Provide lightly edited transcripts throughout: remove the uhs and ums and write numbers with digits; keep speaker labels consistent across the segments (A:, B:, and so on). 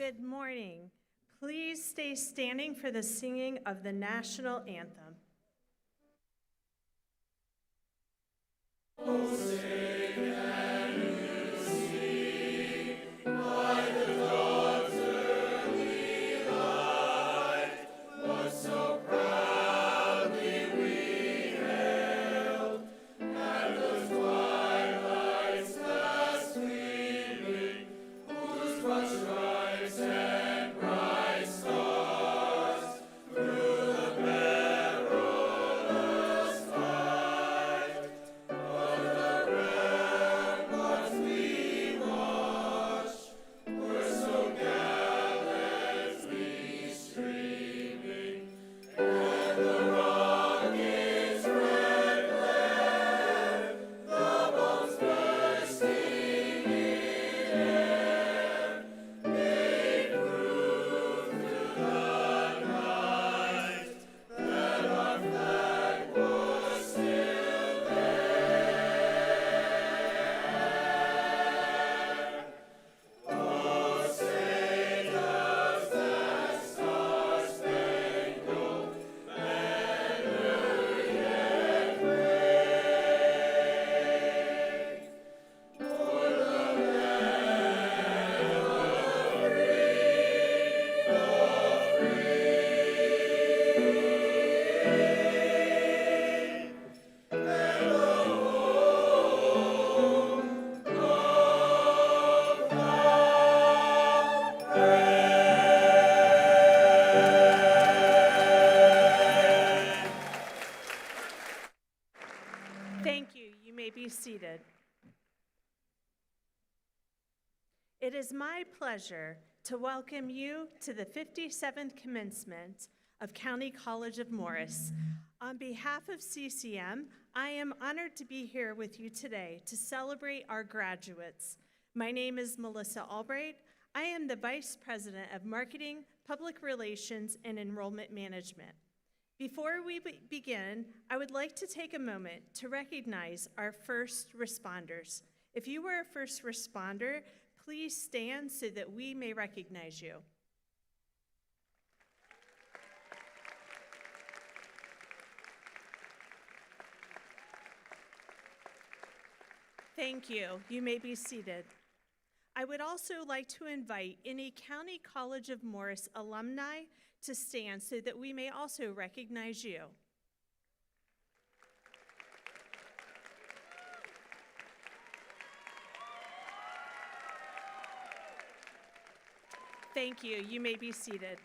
A: Good morning. Please stay standing for the singing of the national anthem. Thank you. You may be seated. It is my pleasure to welcome you to the 57th commencement of County College of Morris. On behalf of CCM, I am honored to be here with you today to celebrate our graduates. My name is Melissa Albright. I am the Vice President of Marketing, Public Relations, and Enrollment Management. Before we begin, I would like to take a moment to recognize our first responders. If you were a first responder, please stand so that we may recognize you. Thank you. You may be seated. I would also like to invite any County College of Morris alumni to stand so that we may also recognize you. Thank you. You may be seated.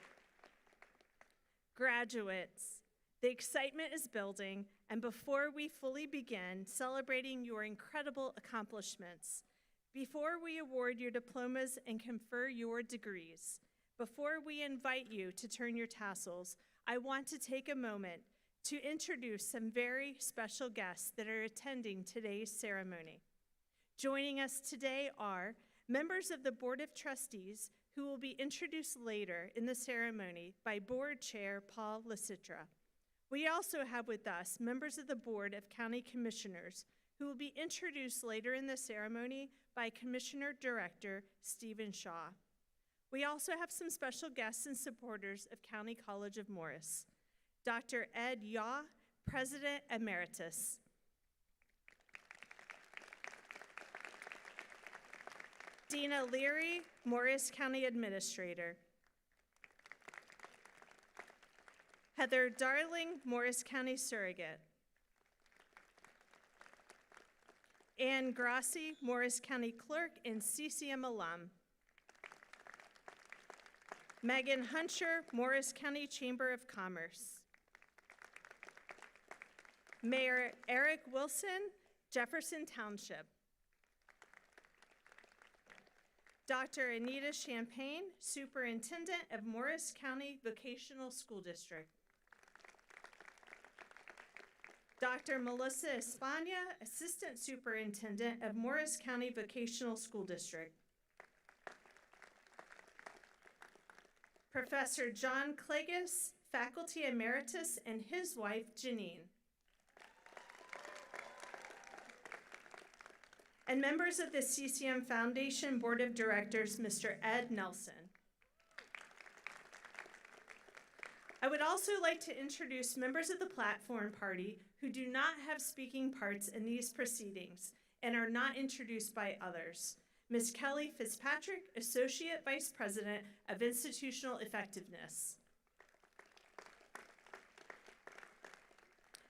A: Graduates, the excitement is building, and before we fully begin celebrating your incredible accomplishments, before we award your diplomas and confer your degrees, before we invite you to turn your tassels, I want to take a moment to introduce some very special guests that are attending today's ceremony. Joining us today are members of the Board of Trustees who will be introduced later in the ceremony by Board Chair Paul Lasitra. We also have with us members of the Board of County Commissioners who will be introduced later in the ceremony by Commissioner Director Stephen Shaw. We also have some special guests and supporters of County College of Morris. Dr. Ed Yaw, President Emeritus. Dina Leary, Morris County Administrator. Heather Darling, Morris County Surrogate. Ann Grassi, Morris County Clerk and CCM alum. Megan Huncher, Morris County Chamber of Commerce. Mayor Eric Wilson, Jefferson Township. Dr. Anita Champagne, Superintendent of Morris County Vocational School District. Dr. Melissa Espana, Assistant Superintendent of Morris County Vocational School District. Professor John Klages, Faculty Emeritus, and his wife, Janine. And members of the CCM Foundation Board of Directors, Mr. Ed Nelson. I would also like to introduce members of the platform party who do not have speaking parts in these proceedings and are not introduced by others. Ms. Kelly Fitzpatrick, Associate Vice President of Institutional Effectiveness.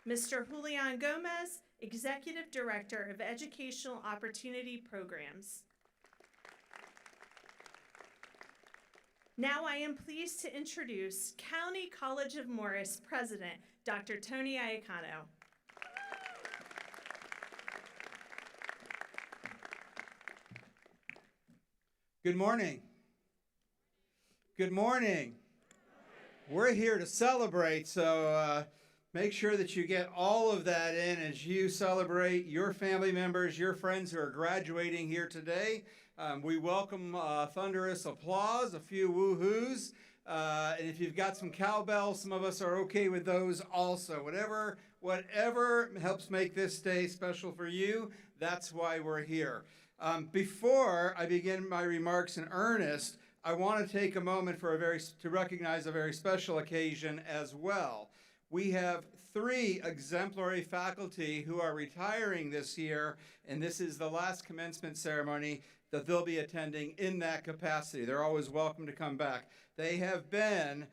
A: Mr. Julian Gomez, Executive Director of Educational Opportunity Programs. Now I am pleased to introduce County College of Morris President, Dr. Tony Iacano.
B: Good morning. Good morning. We're here to celebrate, so make sure that you get all of that in as you celebrate your family members, your friends who are graduating here today. We welcome thunderous applause, a few woo-hoos, and if you've got some cowbells, some of us are okay with those also. Whatever helps make this day special for you, that's why we're here. Before I begin my remarks in earnest, I want to take a moment to recognize a very special occasion as well. We have 3 exemplary faculty who are retiring this year, and this is the last commencement ceremony that they'll be attending in that capacity. They're always welcome to come back. They have been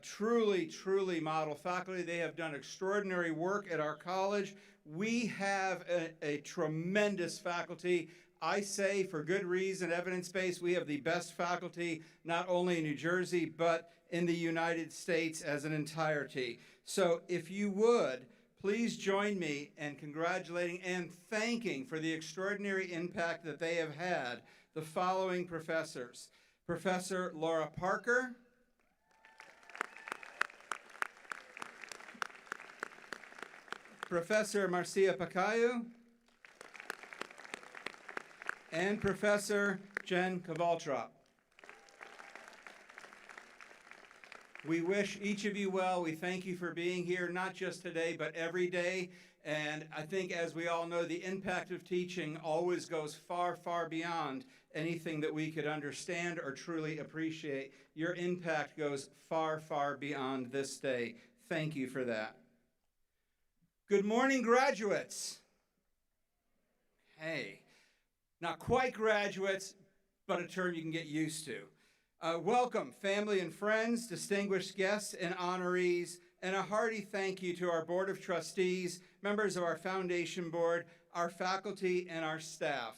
B: truly, truly model faculty. They have done extraordinary work at our college. We have a tremendous faculty. I say, for good reason, evidence-based, we have the best faculty, not only in New Jersey, but in the United States as an entirety. So if you would, please join me in congratulating and thanking for the extraordinary impact that they have had the following professors. Professor Laura Parker, Professor Marcia Pacayu, and Professor Jen Kavaltrop. We wish each of you well. We thank you for being here, not just today, but every day. And I think, as we all know, the impact of teaching always goes far, far beyond anything that we could understand or truly appreciate. Your impact goes far, far beyond this day. Thank you for that. Good morning, graduates. Hey, not quite graduates, but a term you can get used to. Welcome, family and friends, distinguished guests and honorees, and a hearty thank you to our Board of Trustees, members of our Foundation Board, our faculty, and our staff.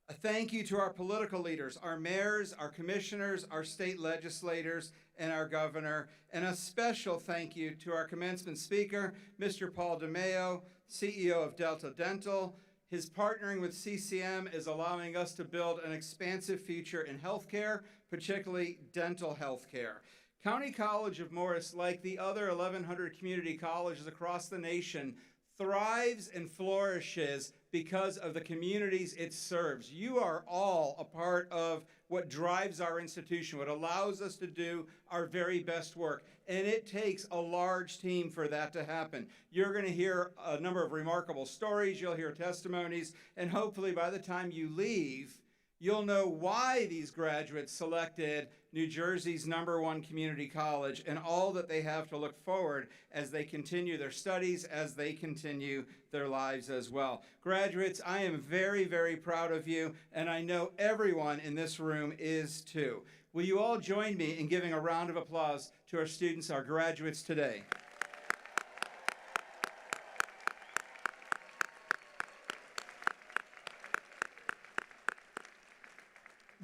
B: A thank you to our political leaders, our mayors, our commissioners, our state legislators, and our governor, and a special thank you to our commencement speaker, Mr. Paul DeMeo, CEO of Delta Dental. His partnering with CCM is allowing us to build an expansive future in healthcare, particularly dental healthcare. County College of Morris, like the other 1,100 community colleges across the nation, thrives and flourishes because of the communities it serves. You are all a part of what drives our institution, what allows us to do our very best work. And it takes a large team for that to happen. You're going to hear a number of remarkable stories, you'll hear testimonies, and hopefully by the time you leave, you'll know why these graduates selected New Jersey's #1 community college and all that they have to look forward as they continue their studies, as they continue their lives as well. Graduates, I am very, very proud of you, and I know everyone in this room is too. Will you all join me in giving a round of applause to our students, our graduates today?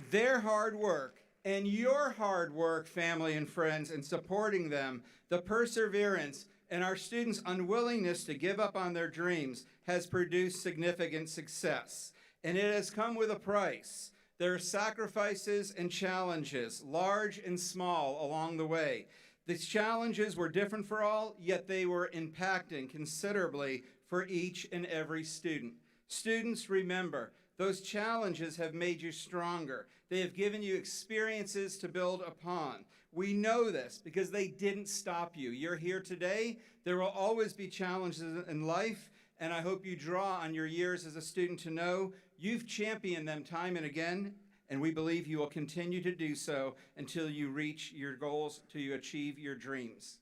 B: Their hard work and your hard work, family and friends, in supporting them, the perseverance, and our students' unwillingness to give up on their dreams has produced significant success. And it has come with a price. There are sacrifices and challenges, large and small, along the way. These challenges were different for all, yet they were impacting considerably for each and every student. Students, remember, those challenges have made you stronger. They have given you experiences to build upon. We know this because they didn't stop you. You're here today. There will always be challenges in life, and I hope you draw on your years as a student to know you've championed them time and again, and we believe you will continue to do so until you reach your goals, till you achieve your dreams.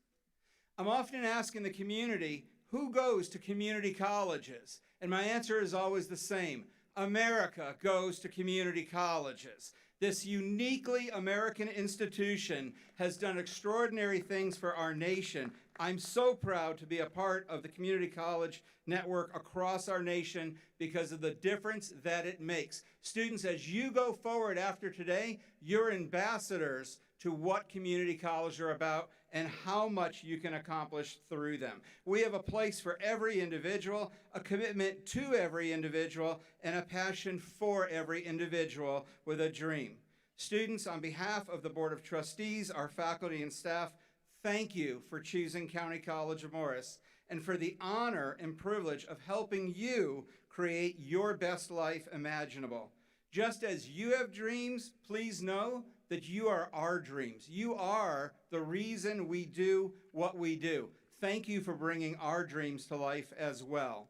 B: I'm often asked in the community, who goes to community colleges? And my answer is always the same. America goes to community colleges. This uniquely American institution has done extraordinary things for our nation. I'm so proud to be a part of the community college network across our nation because of the difference that it makes. Students, as you go forward after today, you're ambassadors to what community colleges are about and how much you can accomplish through them. We have a place for every individual, a commitment to every individual, and a passion for every individual with a dream. Students, on behalf of the Board of Trustees, our faculty and staff, thank you for choosing County College of Morris and for the honor and privilege of helping you create your best life imaginable. Just as you have dreams, please know that you are our dreams. You are the reason we do what we do. Thank you for bringing our dreams to life as well.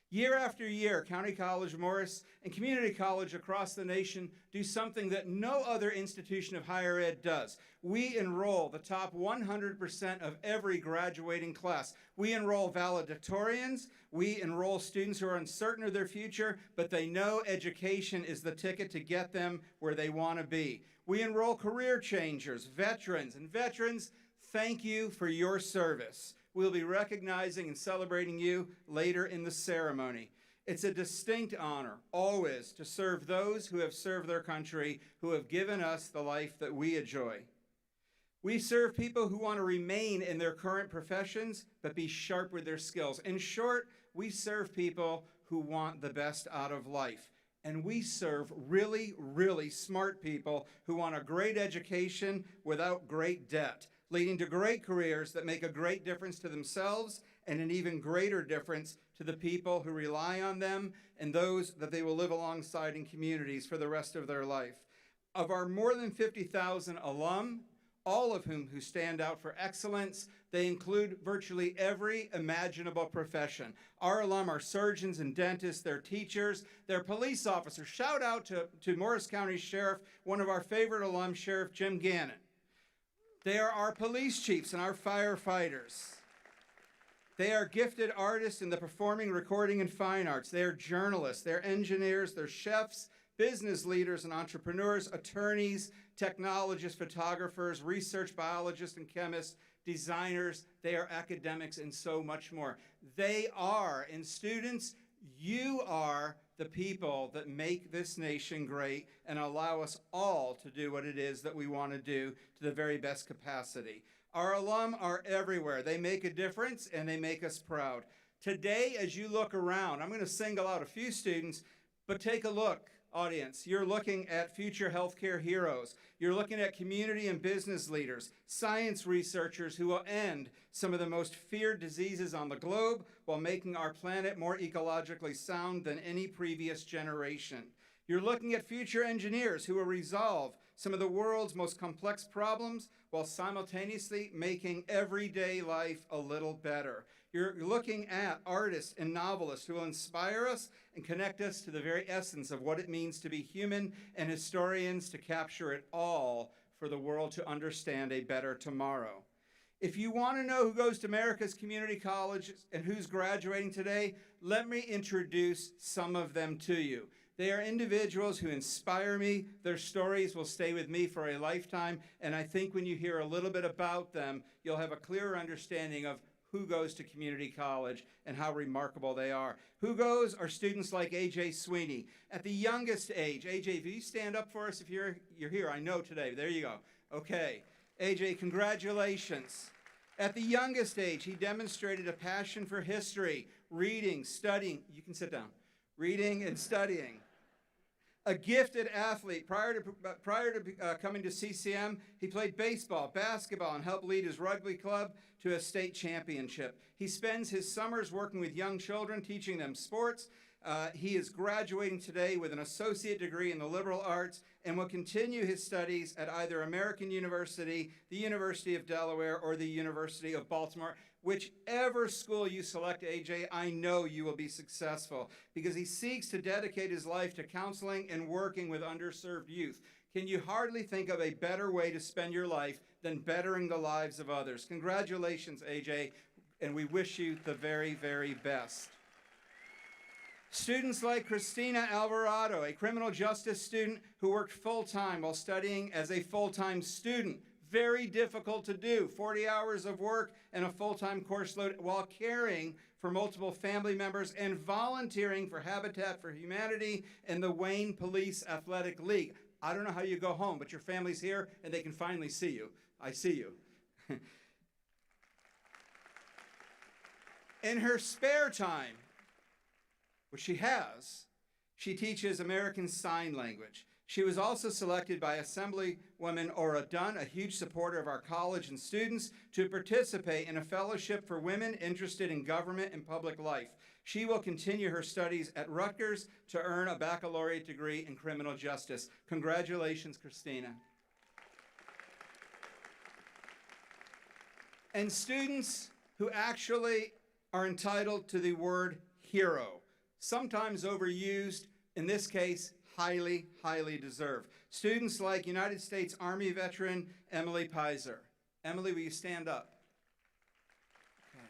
B: Year after year, County College of Morris and community college across the nation do something that no other institution of higher ed does. We enroll the top 100% of every graduating class. We enroll valedictorians. We enroll students who are uncertain of their future, but they know education is the ticket to get them where they want to be. We enroll career changers, veterans, and veterans, thank you for your service. We'll be recognizing and celebrating you later in the ceremony. It's a distinct honor, always, to serve those who have served their country, who have given us the life that we enjoy. We serve people who want to remain in their current professions, but be sharp with their skills. In short, we serve people who want the best out of life. And we serve really, really smart people who want a great education without great debt, leading to great careers that make a great difference to themselves and an even greater difference to the people who rely on them and those that they will live alongside in communities for the rest of their life. Of our more than 50,000 alum, all of whom stand out for excellence, they include virtually every imaginable profession. Our alum are surgeons and dentists, they're teachers, they're police officers. Shout out to Morris County Sheriff, one of our favorite alum, Sheriff Jim Gannon. They are our police chiefs and our firefighters. They are gifted artists in the performing, recording, and fine arts. They are journalists, they're engineers, they're chefs, business leaders and entrepreneurs, attorneys, technologists, photographers, research biologists and chemists, designers, they are academics, and so much more. They are, and students, you are the people that make this nation great and allow us all to do what it is that we want to do to the very best capacity. Our alum are everywhere. They make a difference and they make us proud. Today, as you look around, I'm going to single out a few students, but take a look. Audience, you're looking at future healthcare heroes. You're looking at community and business leaders, science researchers who will end some of the most feared diseases on the globe while making our planet more ecologically sound than any previous generation. You're looking at future engineers who will resolve some of the world's most complex problems while simultaneously making everyday life a little better. You're looking at artists and novelists who will inspire us and connect us to the very essence of what it means to be human, and historians to capture it all for the world to understand a better tomorrow. If you want to know who goes to America's community colleges and who's graduating today, let me introduce some of them to you. They are individuals who inspire me. Their stories will stay with me for a lifetime, and I think when you hear a little bit about them, you'll have a clearer understanding of who goes to community college and how remarkable they are. Who goes are students like AJ Sweeney. At the youngest age, AJ, if you stand up for us if you're here, I know today. There you go. Okay. AJ, congratulations. At the youngest age, he demonstrated a passion for history, reading, studying. You can sit down. Reading and studying. A gifted athlete. Prior to coming to CCM, he played baseball, basketball, and helped lead his rugby club to a state championship. He spends his summers working with young children, teaching them sports. He is graduating today with an associate degree in the liberal arts and will continue his studies at either American University, the University of Delaware, or the University of Baltimore. Whichever school you select, AJ, I know you will be successful because he seeks to dedicate his life to counseling and working with underserved youth. Can you hardly think of a better way to spend your life than bettering the lives of others? Congratulations, AJ, and we wish you the very, very best. Students like Christina Alvarado, a criminal justice student who worked full-time while studying as a full-time student. Very difficult to do, 40 hours of work and a full-time course load while caring for multiple family members and volunteering for Habitat for Humanity and the Wayne Police Athletic League. I don't know how you go home, but your family's here and they can finally see you. I see you. In her spare time, which she has, she teaches American Sign Language. She was also selected by Assemblywoman Ora Dunn, a huge supporter of our college and students, to participate in a fellowship for women interested in government and public life. She will continue her studies at Rutgers to earn a baccalaureate degree in criminal justice. Congratulations, Christina. And students who actually are entitled to the word hero, sometimes overused, in this case, highly, highly deserved. Students like United States Army veteran Emily Pizer. Emily, will you stand up? Okay.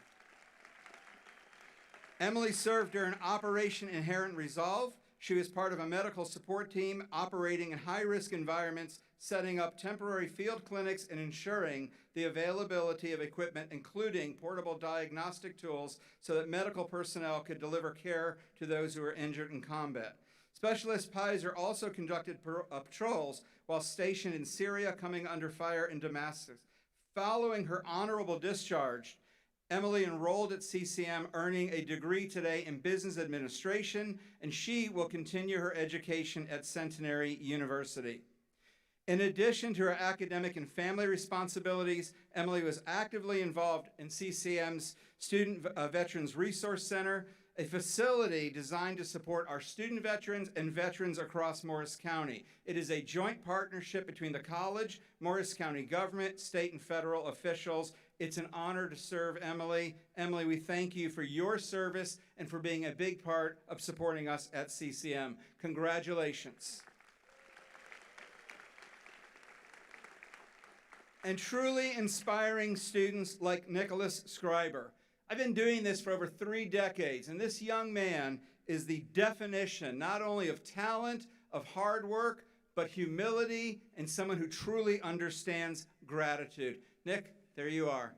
B: Emily served during Operation Inherent Resolve. She was part of a medical support team operating in high-risk environments, setting up temporary field clinics and ensuring the availability of equipment, including portable diagnostic tools, so that medical personnel could deliver care to those who were injured in combat. Specialist Pizer also conducted patrols while stationed in Syria, coming under fire in Damascus. Following her honorable discharge, Emily enrolled at CCM, earning a degree today in business administration, and she will continue her education at Centenary University. In addition to her academic and family responsibilities, Emily was actively involved in CCM's Student Veterans Resource Center, a facility designed to support our student veterans and veterans across Morris County. It is a joint partnership between the college, Morris County government, state and federal officials. It's an honor to serve Emily. Emily, we thank you for your service and for being a big part of supporting us at CCM. Congratulations. And truly inspiring students like Nicholas Schreiber. I've been doing this for over 3 decades, and this young man is the definition not only of talent, of hard work, but humility and someone who truly understands gratitude. Nick, there you are.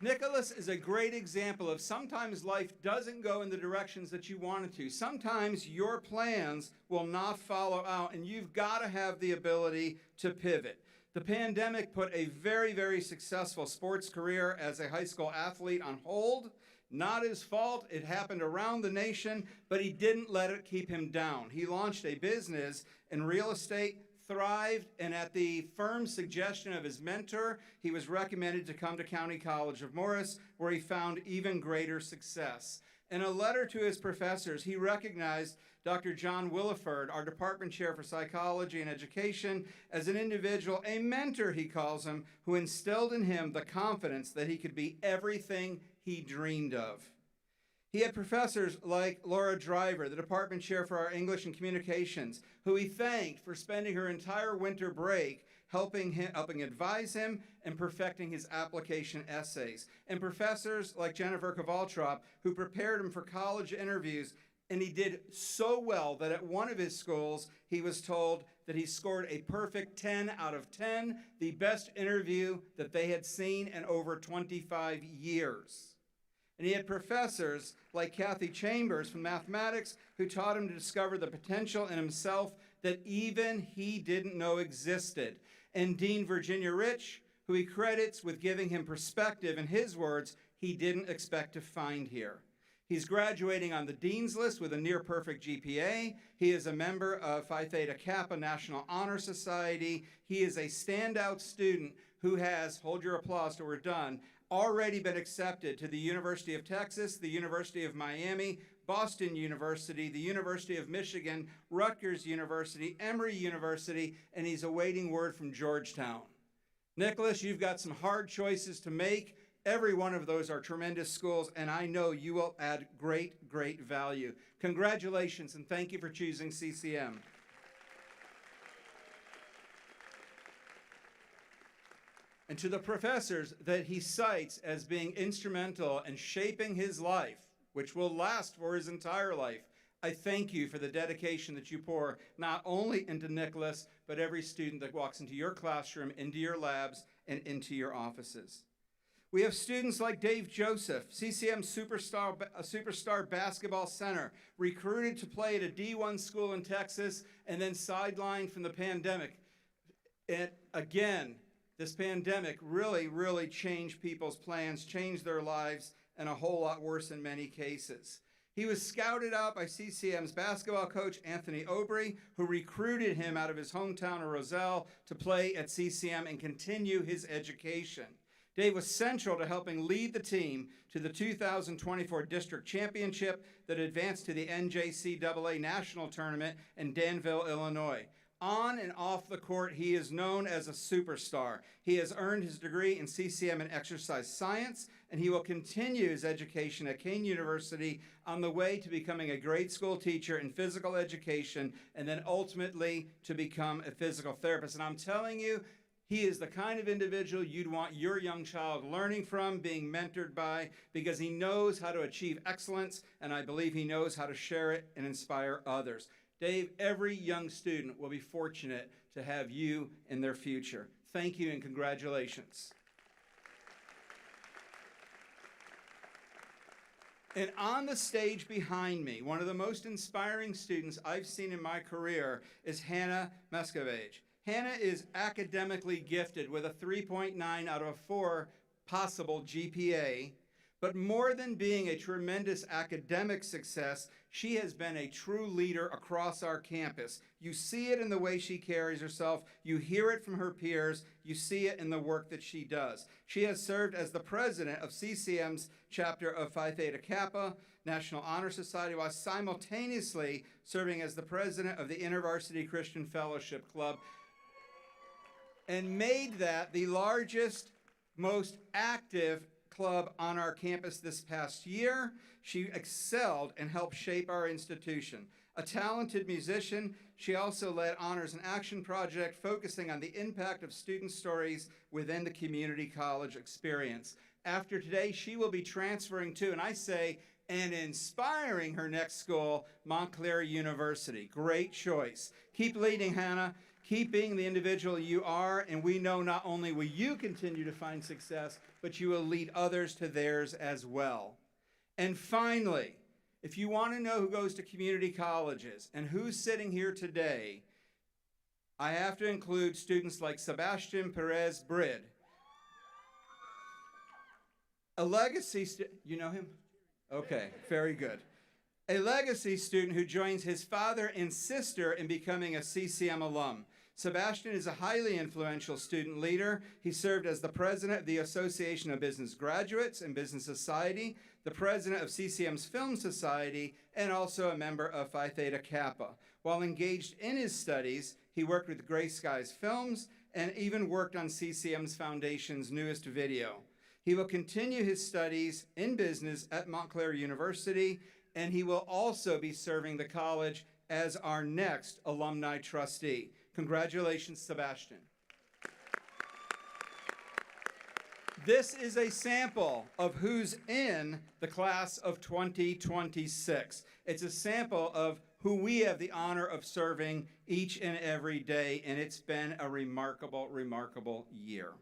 B: Nicholas is a great example of sometimes life doesn't go in the directions that you want it to. Sometimes your plans will not follow out, and you've got to have the ability to pivot. The pandemic put a very, very successful sports career as a high school athlete on hold. Not his fault. It happened around the nation, but he didn't let it keep him down. He launched a business in real estate, thrived, and at the firm's suggestion of his mentor, he was recommended to come to County College of Morris, where he found even greater success. In a letter to his professors, he recognized Dr. John Williford, our department chair for psychology and education, as an individual, a mentor, he calls him, who instilled in him the confidence that he could be everything he dreamed of. He had professors like Laura Driver, the department chair for our English and Communications, who he thanked for spending her entire winter break helping advise him and perfecting his application essays. And professors like Jennifer Kavaltrop, who prepared him for college interviews, and he did so well that at one of his schools, he was told that he scored a perfect 10 out of 10, the best interview that they had seen in over 25 years. And he had professors like Kathy Chambers from mathematics, who taught him to discover the potential in himself that even he didn't know existed. And Dean Virginia Rich, who he credits with giving him perspective, in his words, he didn't expect to find here. He's graduating on the Dean's List with a near-perfect GPA. He is a member of Phi Theta Kappa National Honor Society. He is a standout student who has, hold your applause till we're done, already been accepted to the University of Texas, the University of Miami, Boston University, the University of Michigan, Rutgers University, Emory University, and he's awaiting word from Georgetown. Nicholas, you've got some hard choices to make. Every one of those are tremendous schools, and I know you will add great, great value. Congratulations, and thank you for choosing CCM. And to the professors that he cites as being instrumental in shaping his life, which will last for his entire life, I thank you for the dedication that you pour not only into Nicholas, but every student that walks into your classroom, into your labs, and into your offices. We have students like Dave Joseph, CCM superstar basketball center, recruited to play at a D1 school in Texas, and then sidelined from the pandemic. And again, this pandemic really, really changed people's plans, changed their lives, and a whole lot worse in many cases. He was scouted out by CCM's basketball coach, Anthony Aubry, who recruited him out of his hometown of Roselle to play at CCM and continue his education. Dave was central to helping lead the team to the 2024 district championship that advanced to the NJCAA national tournament in Danville, Illinois. On and off the court, he is known as a superstar. He has earned his degree in CCM and exercise science, and he will continue his education at Kane University on the way to becoming a grade school teacher in physical education, and then ultimately to become a physical therapist. And I'm telling you, he is the kind of individual you'd want your young child learning from, being mentored by, because he knows how to achieve excellence, and I believe he knows how to share it and inspire others. Dave, every young student will be fortunate to have you in their future. Thank you and congratulations. And on the stage behind me, one of the most inspiring students I've seen in my career is Hannah Mescovage. Hannah is academically gifted with a 3.9 out of a 4 possible GPA, but more than being a tremendous academic success, she has been a true leader across our campus. You see it in the way she carries herself, you hear it from her peers, you see it in the work that she does. She has served as the president of CCM's chapter of Phi Theta Kappa National Honor Society, while simultaneously serving as the president of the InterVarsity Christian Fellowship Club, and made that the largest, most active club on our campus this past year. She excelled and helped shape our institution. A talented musician, she also led Honors in Action project focusing on the impact of student stories within the community college experience. After today, she will be transferring to, and I say, and inspiring her next school, Montclair University. Great choice. Keep leading, Hannah. Keep being the individual you are, and we know not only will you continue to find success, but you will lead others to theirs as well. And finally, if you want to know who goes to community colleges and who's sitting here today, I have to include students like Sebastian Perez Brid. A legacy you know him? Okay, very good. A legacy student who joins his father and sister in becoming a CCM alum. Sebastian is a highly influential student leader. He served as the president of the Association of Business Graduates and Business Society, the president of CCM's Film Society, and also a member of Phi Theta Kappa. While engaged in his studies, he worked with Gray Skies Films and even worked on CCM's Foundation's newest video. He will continue his studies in business at Montclair University, and he will also be serving the college as our next alumni trustee. Congratulations, Sebastian. This is a sample of who's in the class of 2026. It's a sample of who we have the honor of serving each and every day, and it's been a remarkable, remarkable year.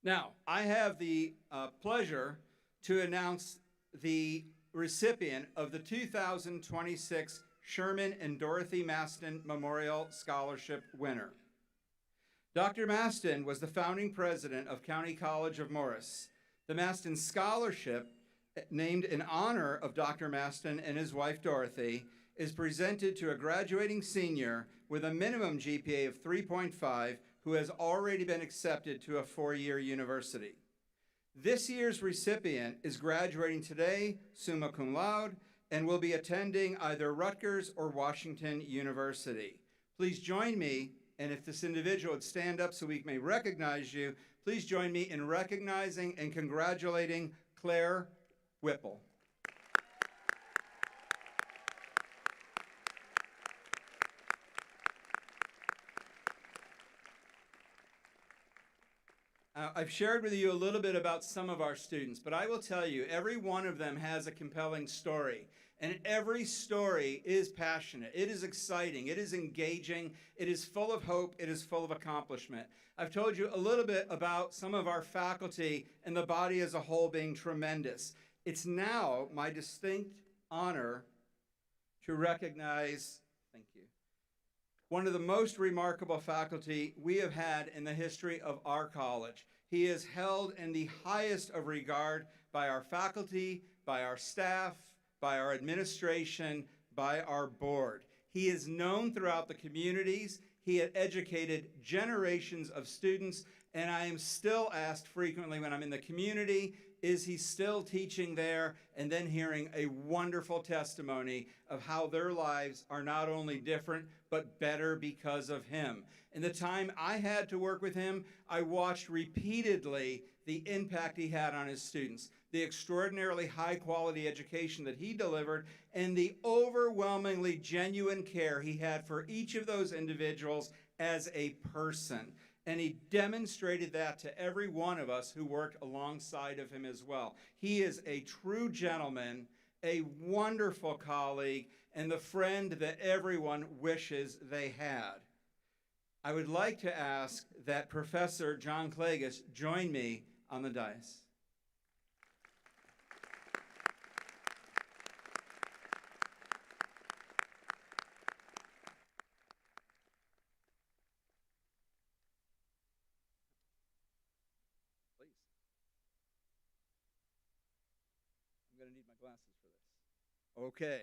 B: Now, I have the pleasure to announce the recipient of the 2026 Sherman and Dorothy Maston Memorial Scholarship winner. Dr. Maston was the founding president of County College of Morris. The Maston Scholarship, named in honor of Dr. Maston and his wife Dorothy, is presented to a graduating senior with a minimum GPA of 3.5 who has already been accepted to a 4-year university. This year's recipient is graduating today, summa cum laude, and will be attending either Rutgers or Washington University. Please join me And if this individual would stand up so we may recognize you, please join me in recognizing and congratulating Claire Whipple. I've shared with you a little bit about some of our students, but I will tell you, every one of them has a compelling story. And every story is passionate. It is exciting. It is engaging. It is full of hope. It is full of accomplishment. I've told you a little bit about some of our faculty and the body as a whole being tremendous. It's now my distinct honor to recognize, thank you, one of the most remarkable faculty we have had in the history of our college. He is held in the highest of regard by our faculty, by our staff, by our administration, by our board. He is known throughout the communities. He had educated generations of students, and I am still asked frequently when I'm in the community, is he still teaching there? And then hearing a wonderful testimony of how their lives are not only different, but better because of him. In the time I had to work with him, I watched repeatedly the impact he had on his students, the extraordinarily high-quality education that he delivered, and the overwhelmingly genuine care he had for each of those individuals as a person. And he demonstrated that to every one of us who worked alongside of him as well. He is a true gentleman, a wonderful colleague, and the friend that everyone wishes they had. I would like to ask that Professor John Klages join me on the dais. Please. I'm going to need my glasses for this. Okay.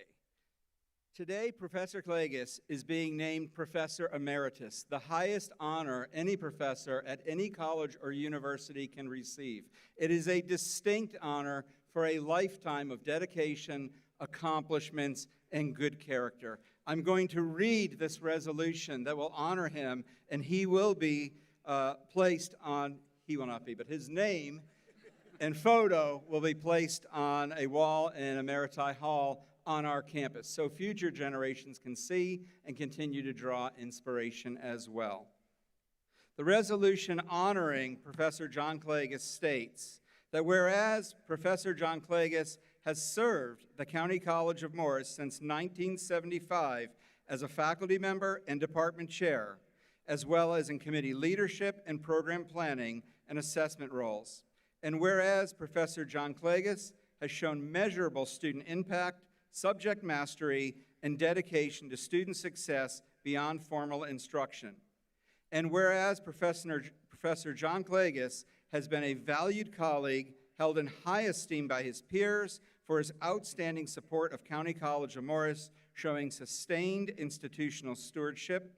B: Today, Professor Klages is being named Professor Emeritus, the highest honor any professor at any college or university can receive. It is a distinct honor for a lifetime of dedication, accomplishments, and good character. I'm going to read this resolution that will honor him, and he will be placed on, he will not be, but his name and photo will be placed on a wall in Emeriti Hall on our campus, so future generations can see and continue to draw inspiration as well. The resolution honoring Professor John Klages states that whereas Professor John Klages has served the County College of Morris since 1975 as a faculty member and department chair, as well as in committee leadership and program planning and assessment roles. And whereas Professor John Klages has shown measurable student impact, subject mastery, and dedication to student success beyond formal instruction. And whereas Professor John Klages has been a valued colleague held in high esteem by his peers for his outstanding support of County College of Morris, showing sustained institutional stewardship.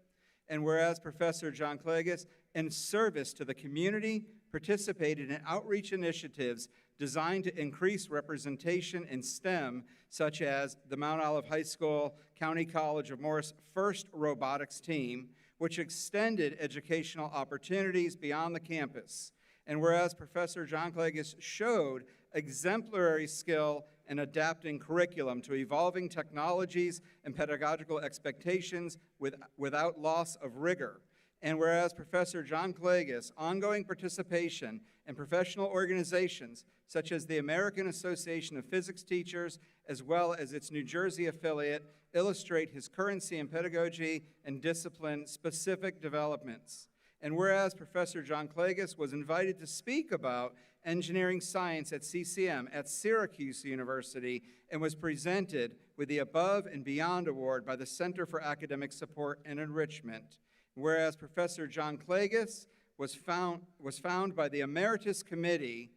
B: And whereas Professor John Klages, in service to the community, participated in outreach initiatives designed to increase representation in STEM, such as the Mount Olive High School County College of Morris First Robotics Team, which extended educational opportunities beyond the campus. And whereas Professor John Klages showed exemplary skill in adapting curriculum to evolving technologies and pedagogical expectations without loss of rigor. And whereas Professor John Klages' ongoing participation in professional organizations such as the American Association of Physics Teachers, as well as its New Jersey affiliate, illustrate his currency in pedagogy and discipline-specific developments. And whereas Professor John Klages was invited to speak about engineering science at CCM at Syracuse University and was presented with the Above and Beyond Award by the Center for Academic Support and Enrichment. Whereas Professor John Klages was found by the Emeritus Committee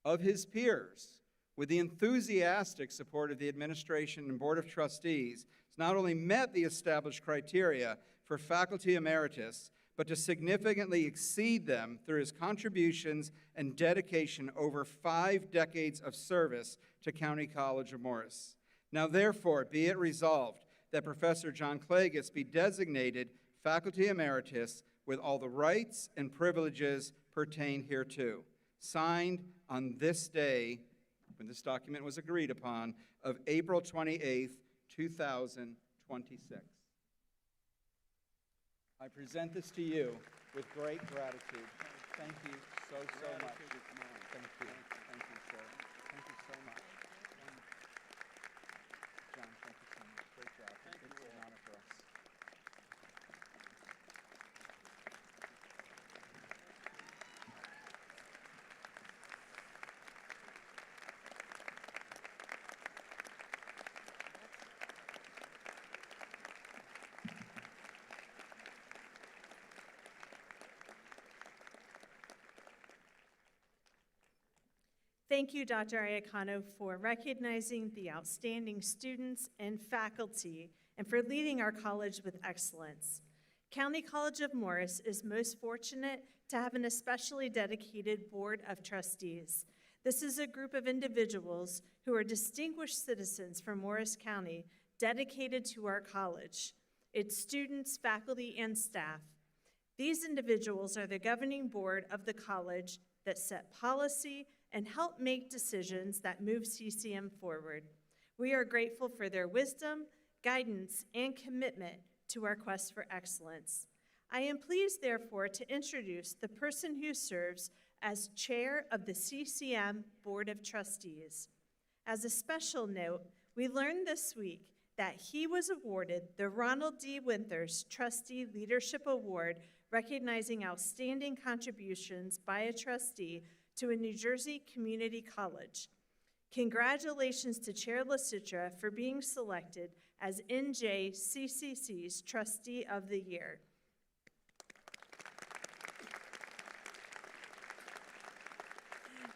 B: of his peers with the enthusiastic support of the administration and Board of Trustees, has not only met the established criteria for faculty emeritus, but to significantly exceed them through his contributions and dedication over 5 decades of service to County College of Morris. Now therefore, be it resolved that Professor John Klages be designated faculty emeritus, with all the rights and privileges pertain hereto. Signed on this day, when this document was agreed upon, of April 28th, 2026. I present this to you with great gratitude. Thank you so much. Thank you. Thank you, sir. Thank you so much. John, thank you so much. Great job. It's an honor for us.
A: Thank you, Dr. Iacano, for recognizing the outstanding students and faculty and for leading our college with excellence. County College of Morris is most fortunate to have an especially dedicated board of trustees. This is a group of individuals who are distinguished citizens from Morris County, dedicated to our college, its students, faculty, and staff. These individuals are the governing board of the college that set policy and help make decisions that move CCM forward. We are grateful for their wisdom, guidance, and commitment to our quest for excellence. I am pleased, therefore, to introduce the person who serves as chair of the CCM Board of Trustees. As a special note, we learned this week that he was awarded the Ronald D. Winters Trustee Leadership Award, recognizing outstanding contributions by a trustee to a New Jersey community college. Congratulations to Chair LaCitra for being selected as NJCCC's Trustee of the Year.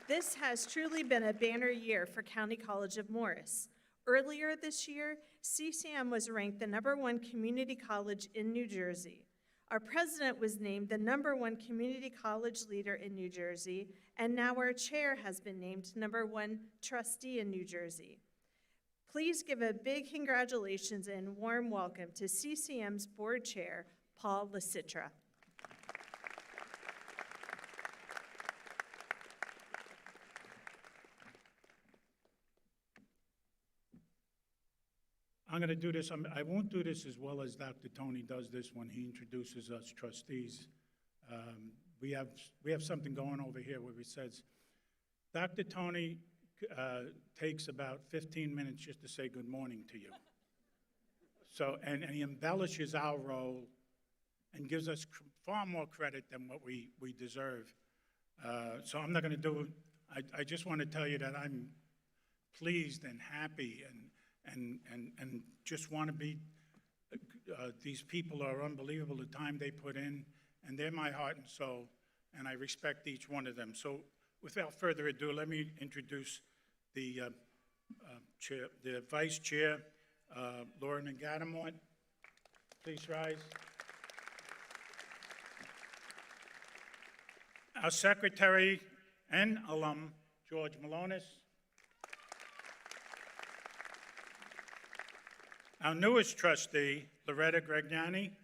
A: This has truly been a banner year for County College of Morris. Earlier this year, CCM was ranked the #1 community college in New Jersey. Our president was named the #1 community college leader in New Jersey, and now our chair has been named #1 trustee in New Jersey. Please give a big congratulations and warm welcome to CCM's board chair, Paul LaCitra.
C: I'm going to do this. I won't do this as well as Dr. Tony does this when he introduces us trustees. We have something going over here where he says, Dr. Tony takes about 15 minutes just to say good morning to you. So, and he embellishes our role and gives us far more credit than what we deserve. So I'm not going to do it. I just want to tell you that I'm pleased and happy and just want to be, these people are unbelievable, the time they put in, and they're my heart and soul, and I respect each one of them. So without further ado, let me introduce the chair, the vice chair, Laura McAdamont. Please rise. Our secretary and alum, George Malonis. Our newest trustee, Loretta Gregnani.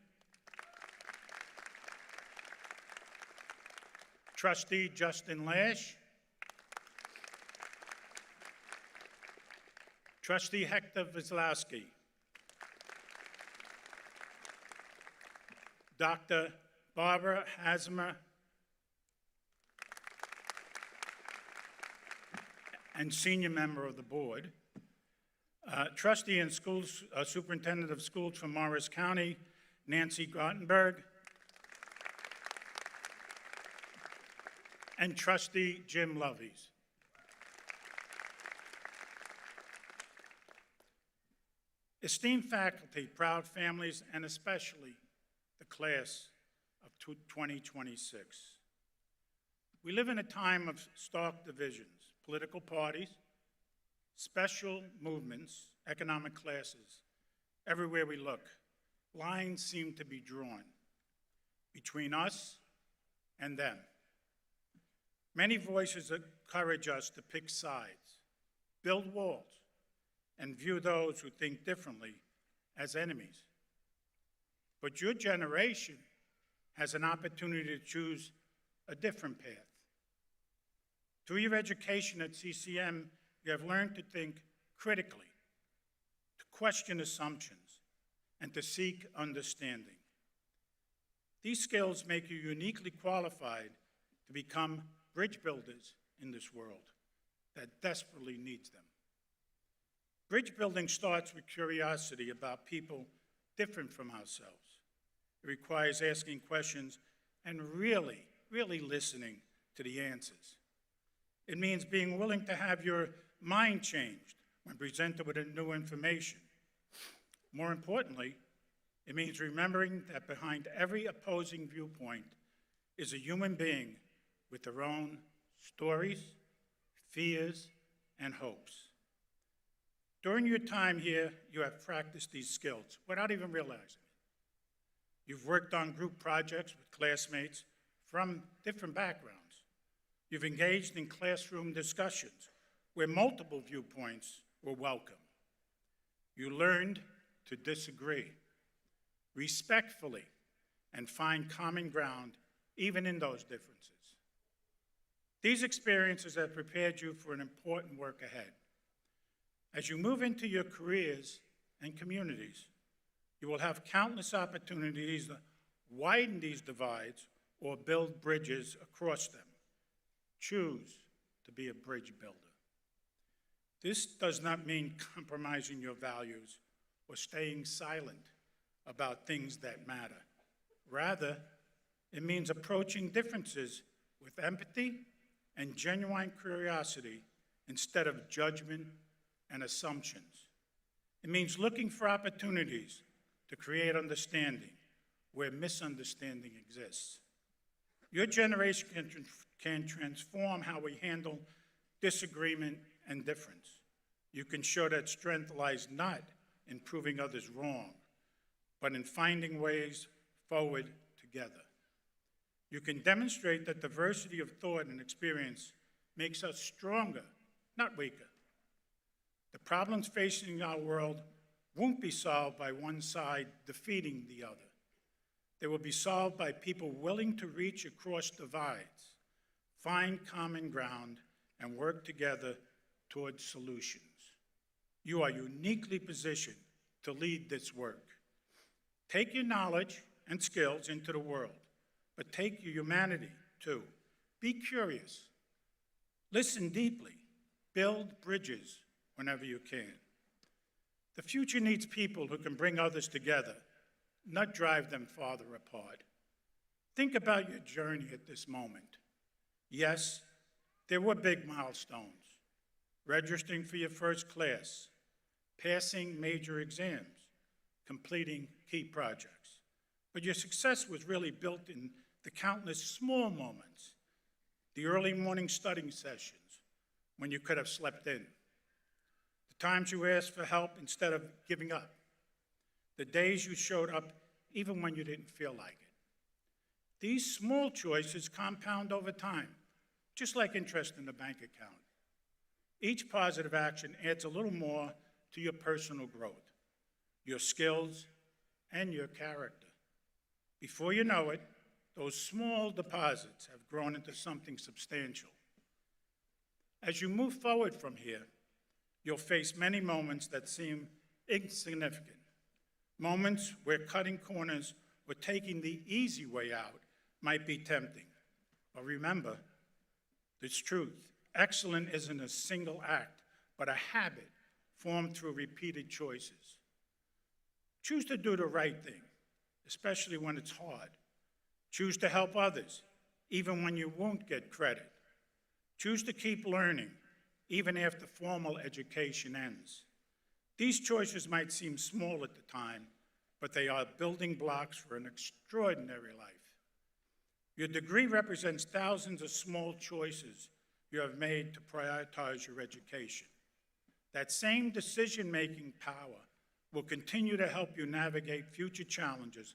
C: Trustee Justin Lash. Trustee Hector Kozlowski. Dr. Barbara Hasmer. And senior member of the board. Trustee and schools, Superintendent of Schools for Morris County, Nancy Grottenberg. And Trustee Jim Lovies. Esteemed faculty, proud families, and especially the class of 2026. We live in a time of stark divisions, political parties, special movements, economic classes. Everywhere we look, lines seem to be drawn between us and them. Many voices encourage us to pick sides, build walls, and view those who think differently as enemies. But your generation has an opportunity to choose a different path. Through your education at CCM, you have learned to think critically, to question assumptions, and to seek understanding. These skills make you uniquely qualified to become bridge builders in this world that desperately needs them. Bridge building starts with curiosity about people different from ourselves. It requires asking questions and really listening to the answers. It means being willing to have your mind changed when presented with new information. More importantly, it means remembering that behind every opposing viewpoint is a human being with their own stories, fears, and hopes. During your time here, you have practiced these skills without even realizing it. You've worked on group projects with classmates from different backgrounds. You've engaged in classroom discussions where multiple viewpoints were welcome. You learned to disagree respectfully and find common ground even in those differences. These experiences have prepared you for an important work ahead. As you move into your careers and communities, you will have countless opportunities to widen these divides or build bridges across them. Choose to be a bridge builder. This does not mean compromising your values or staying silent about things that matter. Rather, it means approaching differences with empathy and genuine curiosity instead of judgment and assumptions. It means looking for opportunities to create understanding where misunderstanding exists. Your generation can transform how we handle disagreement and difference. You can show that strength lies not in proving others wrong, but in finding ways forward together. You can demonstrate that diversity of thought and experience makes us stronger, not weaker. The problems facing our world won't be solved by one side defeating the other. They will be solved by people willing to reach across divides, find common ground, and work together towards solutions. You are uniquely positioned to lead this work. Take your knowledge and skills into the world, but take your humanity too. Be curious. Listen deeply. Build bridges whenever you can. The future needs people who can bring others together, not drive them farther apart. Think about your journey at this moment. Yes, there were big milestones. Registering for your first class, passing major exams, completing key projects. But your success was really built in the countless small moments, the early morning studying sessions when you could have slept in, the times you asked for help instead of giving up, the days you showed up even when you didn't feel like it. These small choices compound over time, just like interest in a bank account. Each positive action adds a little more to your personal growth, your skills, and your character. Before you know it, those small deposits have grown into something substantial. As you move forward from here, you'll face many moments that seem insignificant, moments where cutting corners or taking the easy way out might be tempting. But remember this truth: excellence isn't a single act, but a habit formed through repeated choices. Choose to do the right thing, especially when it's hard. Choose to help others, even when you won't get credit. Choose to keep learning, even after formal education ends. These choices might seem small at the time, but they are building blocks for an extraordinary life. Your degree represents thousands of small choices you have made to prioritize your education. That same decision-making power will continue to help you navigate future challenges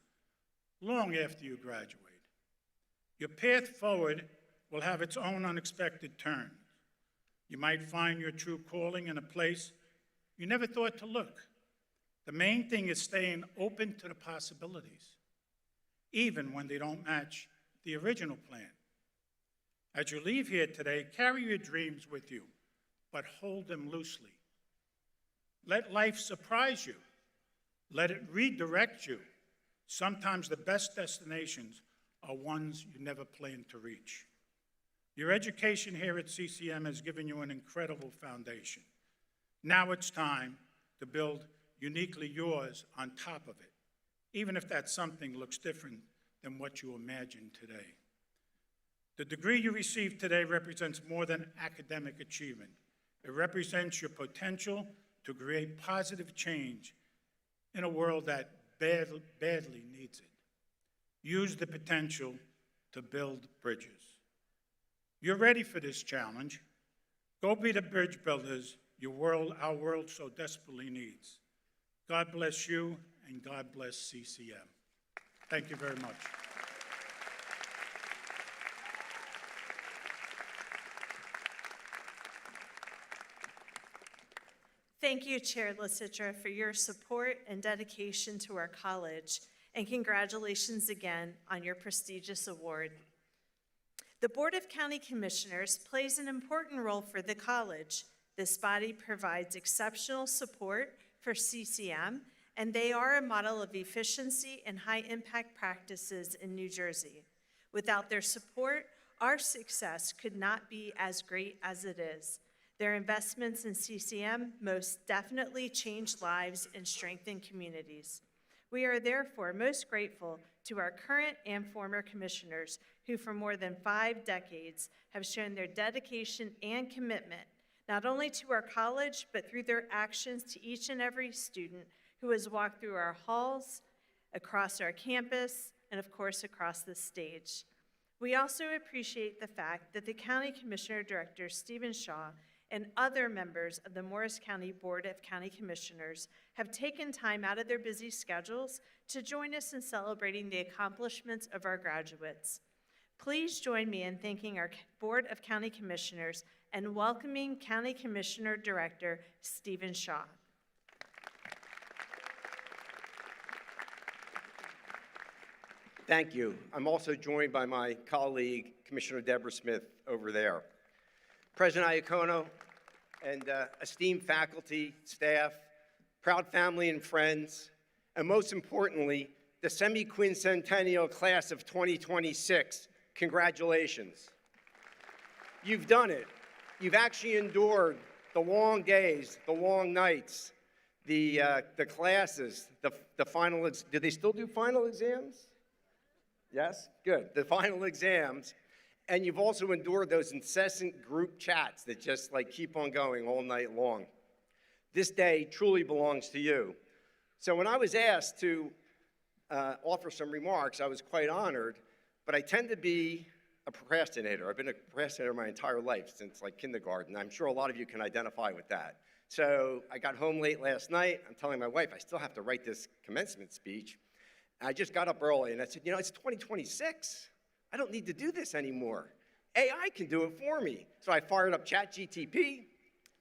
C: long after you graduate. Your path forward will have its own unexpected turns. You might find your true calling in a place you never thought to look. The main thing is staying open to the possibilities, even when they don't match the original plan. As you leave here today, carry your dreams with you, but hold them loosely. Let life surprise you. Let it redirect you. Sometimes the best destinations are ones you never planned to reach. Your education here at CCM has given you an incredible foundation. Now it's time to build uniquely yours on top of it, even if that something looks different than what you imagined today. The degree you received today represents more than academic achievement. It represents your potential to create positive change in a world that badly needs it. Use the potential to build bridges. You're ready for this challenge. Go be the bridge builders our world so desperately needs. God bless you, and God bless CCM. Thank you very much.
A: Thank you, Chair Lasitra, for your support and dedication to our college, and congratulations again on your prestigious award. The Board of County Commissioners plays an important role for the college. This body provides exceptional support for CCM, and they are a model of efficiency and high-impact practices in New Jersey. Without their support, our success could not be as great as it is. Their investments in CCM most definitely change lives and strengthen communities. We are therefore most grateful to our current and former commissioners who for more than 5 decades have shown their dedication and commitment, not only to our college, but through their actions to each and every student who has walked through our halls, across our campus, and of course across the stage. We also appreciate the fact that the County Commissioner Director, Stephen Shaw, and other members of the Morris County Board of County Commissioners have taken time out of their busy schedules to join us in celebrating the accomplishments of our graduates. Please join me in thanking our Board of County Commissioners and welcoming County Commissioner Director Stephen Shaw.
D: Thank you. I'm also joined by my colleague, Commissioner Deborah Smith, over there. President Iacono and esteemed faculty, staff, proud family and friends, and most importantly, the semi-quincentennial class of 2026, congratulations. You've done it. You've actually endured the long days, the long nights, the classes, the final, do they still do final exams? Yes? Good. The final exams. And you've also endured those incessant group chats that just keep on going all night long. This day truly belongs to you. So when I was asked to offer some remarks, I was quite honored, but I tend to be a procrastinator. I've been a procrastinator my entire life, since kindergarten. I'm sure a lot of you can identify with that. So I got home late last night. I'm telling my wife, I still have to write this commencement speech. And I just got up early and I said, it's 2026. I don't need to do this anymore. AI can do it for me. So I fired up ChatGPT,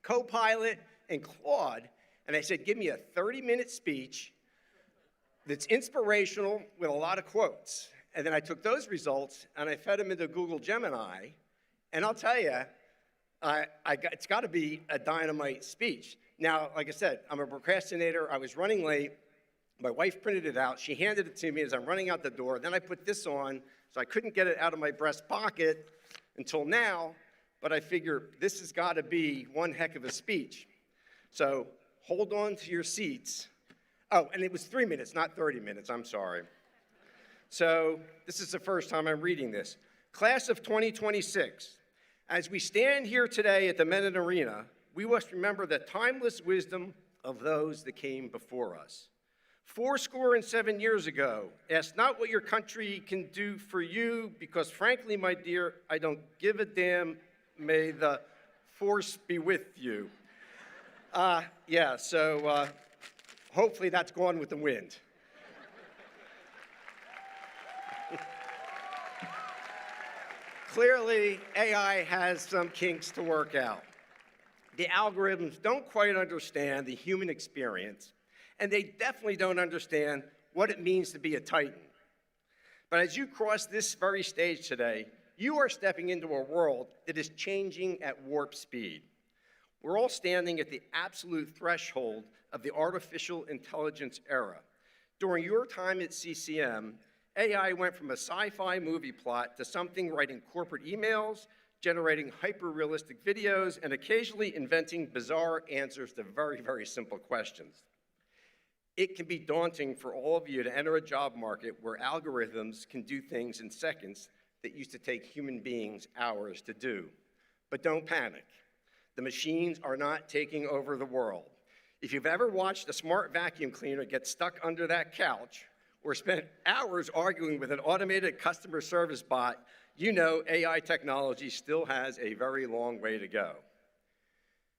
D: Copilot, and Claude, and I said, give me a 30-minute speech that's inspirational with a lot of quotes. And then I took those results and I fed them into Google Gemini, and I'll tell you, it's got to be a dynamite speech. Now, like I said, I'm a procrastinator. I was running late. My wife printed it out. She handed it to me as I'm running out the door. Then I put this on, so I couldn't get it out of my breast pocket until now, but I figure this has got to be one heck of a speech. So hold on to your seats. Oh, and it was 3 minutes, not 30 minutes, I'm sorry. So this is the first time I'm reading this. Class of 2026, as we stand here today at the Menon Arena, we must remember the timeless wisdom of those that came before us. 77 years ago, ask not what your country can do for you, because frankly, my dear, I don't give a damn. May the force be with you. So hopefully that's gone with the wind. Clearly, AI has some kinks to work out. The algorithms don't quite understand the human experience, and they definitely don't understand what it means to be a Titan. But as you cross this very stage today, you are stepping into a world that is changing at warp speed. We're all standing at the absolute threshold of the artificial intelligence era. During your time at CCM, AI went from a sci-fi movie plot to something writing corporate emails, generating hyper-realistic videos, and occasionally inventing bizarre answers to very, very simple questions. It can be daunting for all of you to enter a job market where algorithms can do things in seconds that used to take human beings hours to do. But don't panic. The machines are not taking over the world. If you've ever watched a smart vacuum cleaner get stuck under that couch or spent hours arguing with an automated customer service bot, you know AI technology still has a very long way to go.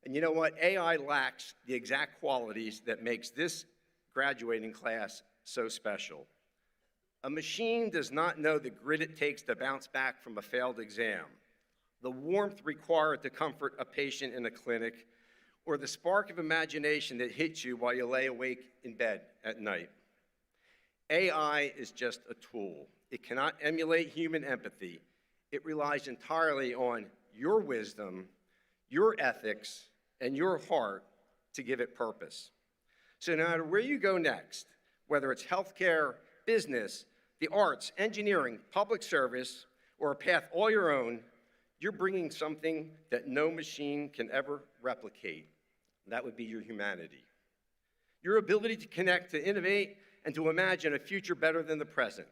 D: And you know what? AI lacks the exact qualities that makes this graduating class so special. A machine does not know the grit it takes to bounce back from a failed exam, the warmth required to comfort a patient in a clinic, or the spark of imagination that hits you while you lay awake in bed at night. AI is just a tool. It cannot emulate human empathy. It relies entirely on your wisdom, your ethics, and your heart to give it purpose. So no matter where you go next, whether it's healthcare, business, the arts, engineering, public service, or a path all your own, you're bringing something that no machine can ever replicate. That would be your humanity. Your ability to connect, to innovate, and to imagine a future better than the present.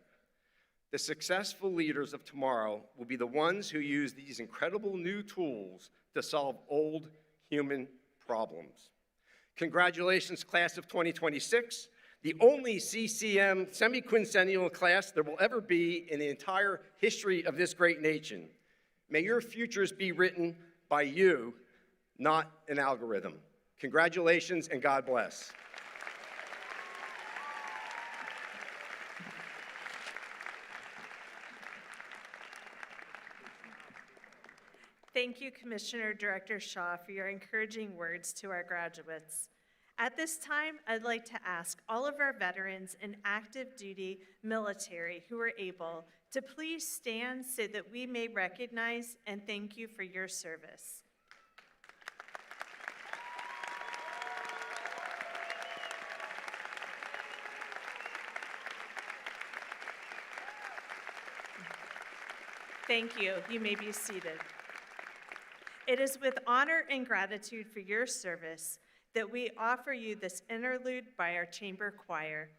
D: The successful leaders of tomorrow will be the ones who use these incredible new tools to solve old human problems. Congratulations, class of 2026, the only CCM semi-quincennial class there will ever be in the entire history of this great nation. May your futures be written by you, not an algorithm. Congratulations and God bless.
A: Thank you, Commissioner Director Shaw, for your encouraging words to our graduates. At this time, I'd like to ask all of our veterans and active duty military who are able to please stand so that we may recognize and thank you for your service. Thank you. You may be seated. It is with honor and gratitude for your service that we offer you this interlude by our chamber choir.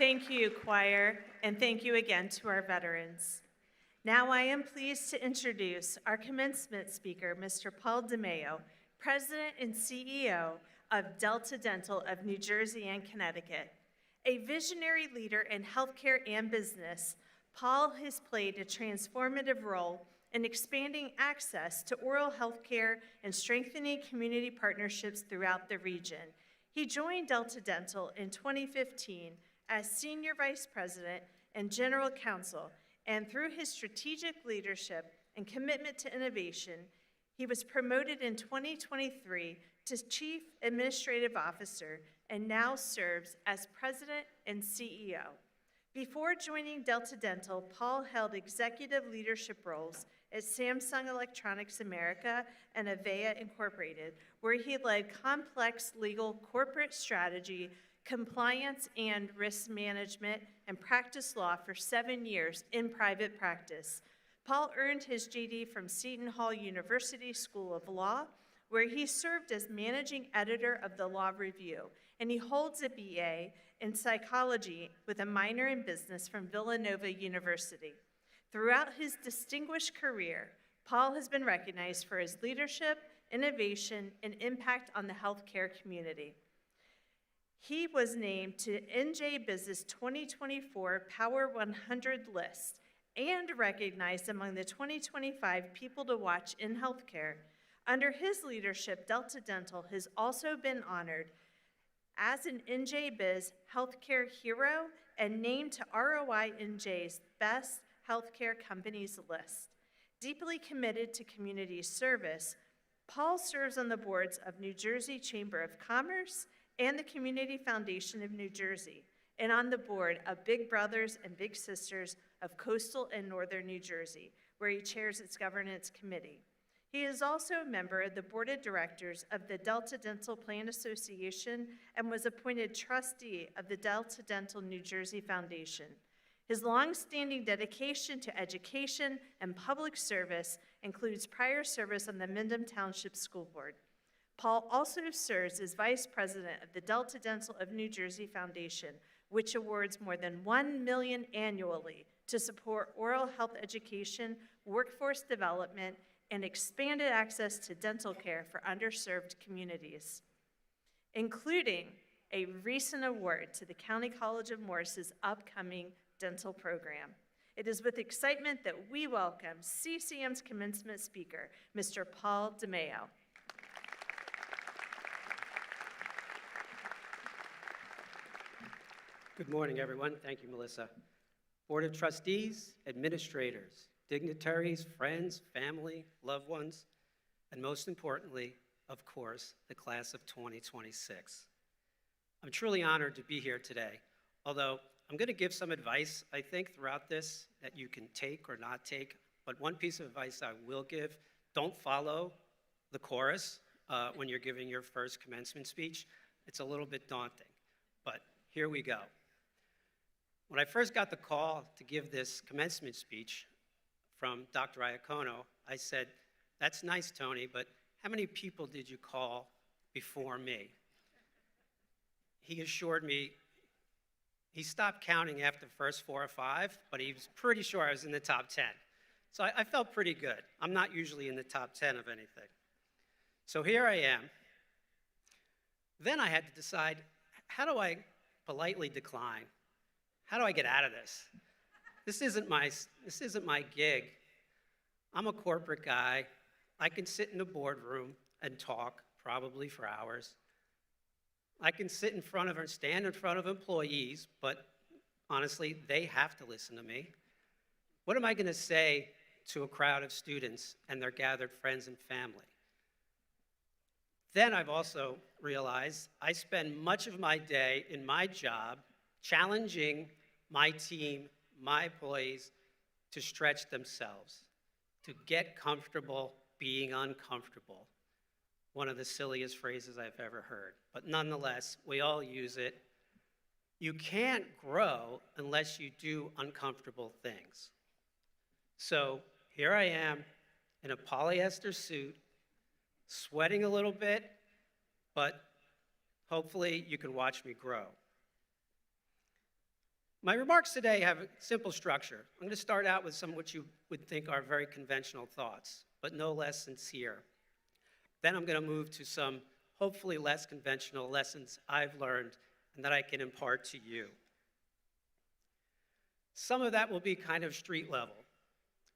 A: Thank you, choir, and thank you again to our veterans. Now I am pleased to introduce our commencement speaker, Mr. Paul DeMeo, President and CEO of Delta Dental of New Jersey and Connecticut. A visionary leader in healthcare and business, Paul has played a transformative role in expanding access to oral health care and strengthening community partnerships throughout the region. He joined Delta Dental in 2015 as Senior Vice President and General Counsel, and through his strategic leadership and commitment to innovation, he was promoted in 2023 to Chief Administrative Officer and now serves as President and CEO. Before joining Delta Dental, Paul held executive leadership roles at Samsung Electronics America and Avaya Incorporated, where he led complex legal corporate strategy, compliance and risk management, and practice law for 7 years in private practice. Paul earned his JD from Seton Hall University School of Law, where he served as managing editor of the Law Review, and he holds a BA in psychology with a minor in business from Villanova University. Throughout his distinguished career, Paul has been recognized for his leadership, innovation, and impact on the healthcare community. He was named to NJ Business 2024 Power 100 list and recognized among the 2025 People to Watch in Healthcare. Under his leadership, Delta Dental has also been honored as an NJ Biz Healthcare Hero and named to ROI NJ's Best Healthcare Companies list. Deeply committed to community service, Paul serves on the boards of New Jersey Chamber of Commerce and the Community Foundation of New Jersey, and on the board of Big Brothers and Big Sisters of Coastal and Northern New Jersey, where he chairs its governance committee. He is also a member of the board of directors of the Delta Dental Plan Association and was appointed trustee of the Delta Dental New Jersey Foundation. His long-standing dedication to education and public service includes prior service on the Mendham Township School Board. Paul also serves as vice president of the Delta Dental of New Jersey Foundation, which awards more than $1 million annually to support oral health education, workforce development, and expanded access to dental care for underserved communities, including a recent award to the County College of Morris's upcoming dental program. It is with excitement that we welcome CCM's commencement speaker, Mr. Paul DeMeo.
E: Good morning, everyone. Thank you, Melissa. Board of Trustees, administrators, dignitaries, friends, family, loved ones, and most importantly, of course, the class of 2026. I'm truly honored to be here today, although I'm going to give some advice, I think, throughout this that you can take or not take, but one piece of advice I will give, don't follow the chorus when you're giving your first commencement speech. It's a little bit daunting, but here we go. When I first got the call to give this commencement speech from Dr. Iacono, I said, "That's nice, Tony, but how many people did you call before me?" He assured me he stopped counting after the first 4 or 5, but he was pretty sure I was in the top 10. So I felt pretty good. I'm not usually in the top 10 of anything. So here I am. Then I had to decide, how do I politely decline? How do I get out of this? This isn't my gig. I'm a corporate guy. I can sit in a boardroom and talk, probably for hours. I can stand in front of employees, but honestly, they have to listen to me. What am I going to say to a crowd of students and their gathered friends and family? Then I've also realized I spend much of my day in my job challenging my team, my employees, to stretch themselves, to get comfortable being uncomfortable. One of the silliest phrases I've ever heard, but nonetheless, we all use it. You can't grow unless you do uncomfortable things. So here I am in a polyester suit, sweating a little bit, but hopefully you can watch me grow. My remarks today have a simple structure. I'm going to start out with some what you would think are very conventional thoughts, but no less sincere. Then I'm going to move to some hopefully less conventional lessons I've learned and that I can impart to you. Some of that will be kind of street level.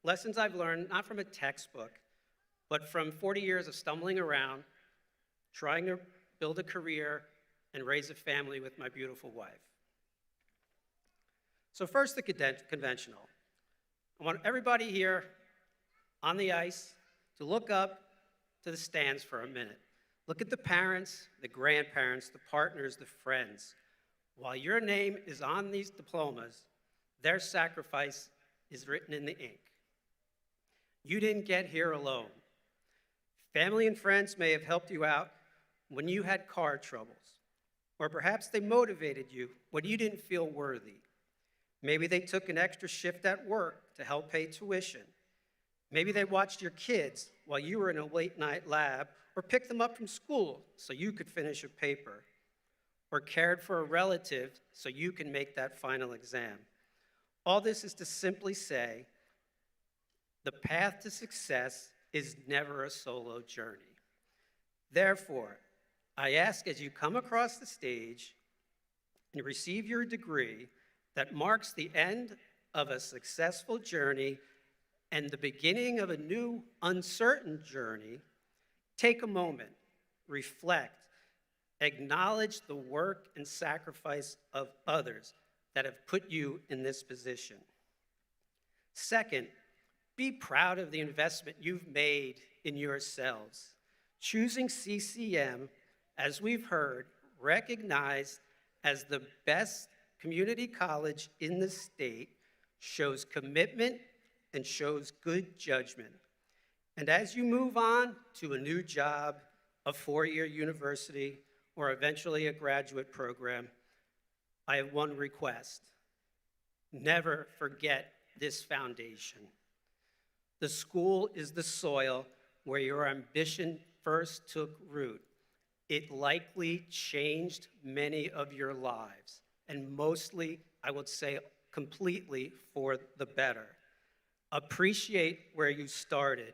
E: Lessons I've learned not from a textbook, but from 40 years of stumbling around, trying to build a career and raise a family with my beautiful wife. So first, the conventional. I want everybody here on the ice to look up to the stands for a minute. Look at the parents, the grandparents, the partners, the friends. While your name is on these diplomas, their sacrifice is written in the ink. You didn't get here alone. Family and friends may have helped you out when you had car troubles, or perhaps they motivated you when you didn't feel worthy. Maybe they took an extra shift at work to help pay tuition. Maybe they watched your kids while you were in a late-night lab, or picked them up from school so you could finish a paper, or cared for a relative so you can make that final exam. All this is to simply say, the path to success is never a solo journey. Therefore, I ask as you come across the stage and receive your degree that marks the end of a successful journey and the beginning of a new uncertain journey, take a moment, reflect, acknowledge the work and sacrifice of others that have put you in this position. Second, be proud of the investment you've made in yourselves. Choosing CCM, as we've heard, recognized as the best community college in the state, shows commitment and shows good judgment. And as you move on to a new job, a four-year university, or eventually a graduate program, I have one request. Never forget this foundation. The school is the soil where your ambition first took root. It likely changed many of your lives, and mostly, I would say, completely for the better. Appreciate where you started.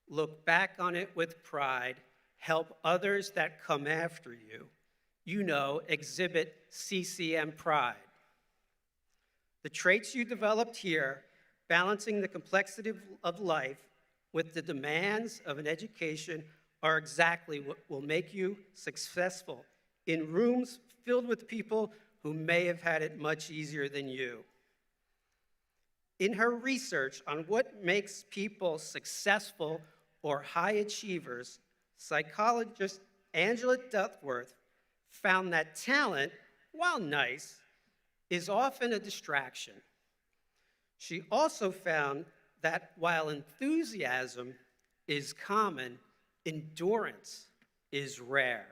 E: Look back on it with pride. Help others that come after you. You know, exhibit CCM pride. The traits you developed here, balancing the complexity of life with the demands of an education, are exactly what will make you successful in rooms filled with people who may have had it much easier than you. In her research on what makes people successful or high achievers, psychologist Angela Duckworth found that talent, while nice, is often a distraction. She also found that while enthusiasm is common, endurance is rare.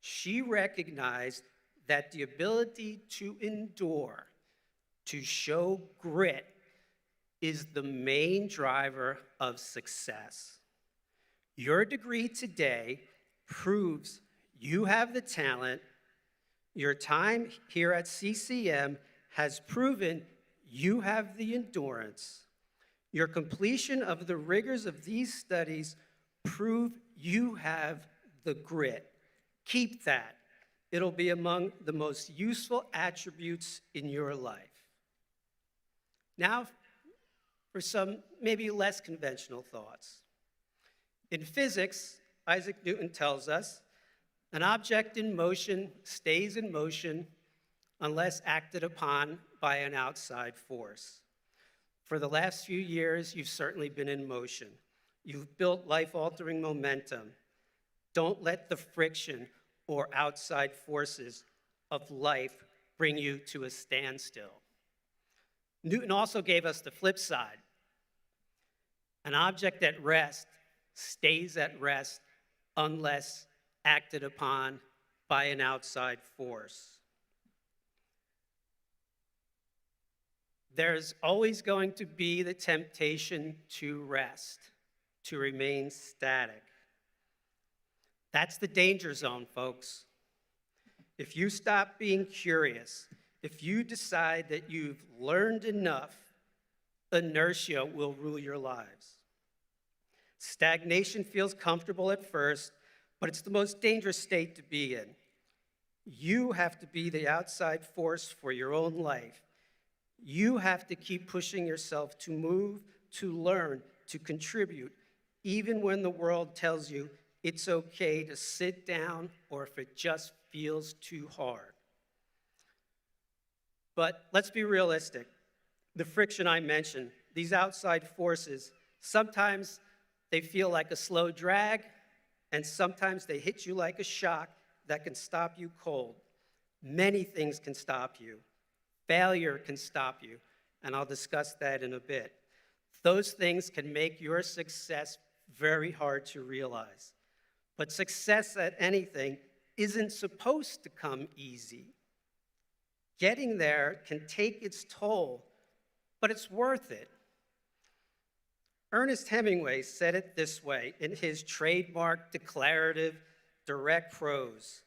E: She recognized that the ability to endure, to show grit, is the main driver of success. Your degree today proves you have the talent. Your time here at CCM has proven you have the endurance. Your completion of the rigors of these studies prove you have the grit. Keep that. It'll be among the most useful attributes in your life. Now, for some maybe less conventional thoughts. In physics, Isaac Newton tells us, an object in motion stays in motion unless acted upon by an outside force. For the last few years, you've certainly been in motion. You've built life-altering momentum. Don't let the friction or outside forces of life bring you to a standstill. Newton also gave us the flip side. An object at rest stays at rest unless acted upon by an outside force. There's always going to be the temptation to rest, to remain static. That's the danger zone, folks. If you stop being curious, If you decide that you've learned enough, inertia will rule your lives. Stagnation feels comfortable at first, but it's the most dangerous state to be in. You have to be the outside force for your own life. You have to keep pushing yourself to move, to learn, to contribute, even when the world tells you it's okay to sit down or if it just feels too hard. But let's be realistic. The friction I mentioned, these outside forces, sometimes they feel like a slow drag, and sometimes they hit you like a shock that can stop you cold. Many things can stop you. Failure can stop you, and I'll discuss that in a bit. Those things can make your success very hard to realize. But success at anything isn't supposed to come easy. Getting there can take its toll, but it's worth it. Ernest Hemingway said it this way in his trademark declarative, direct prose.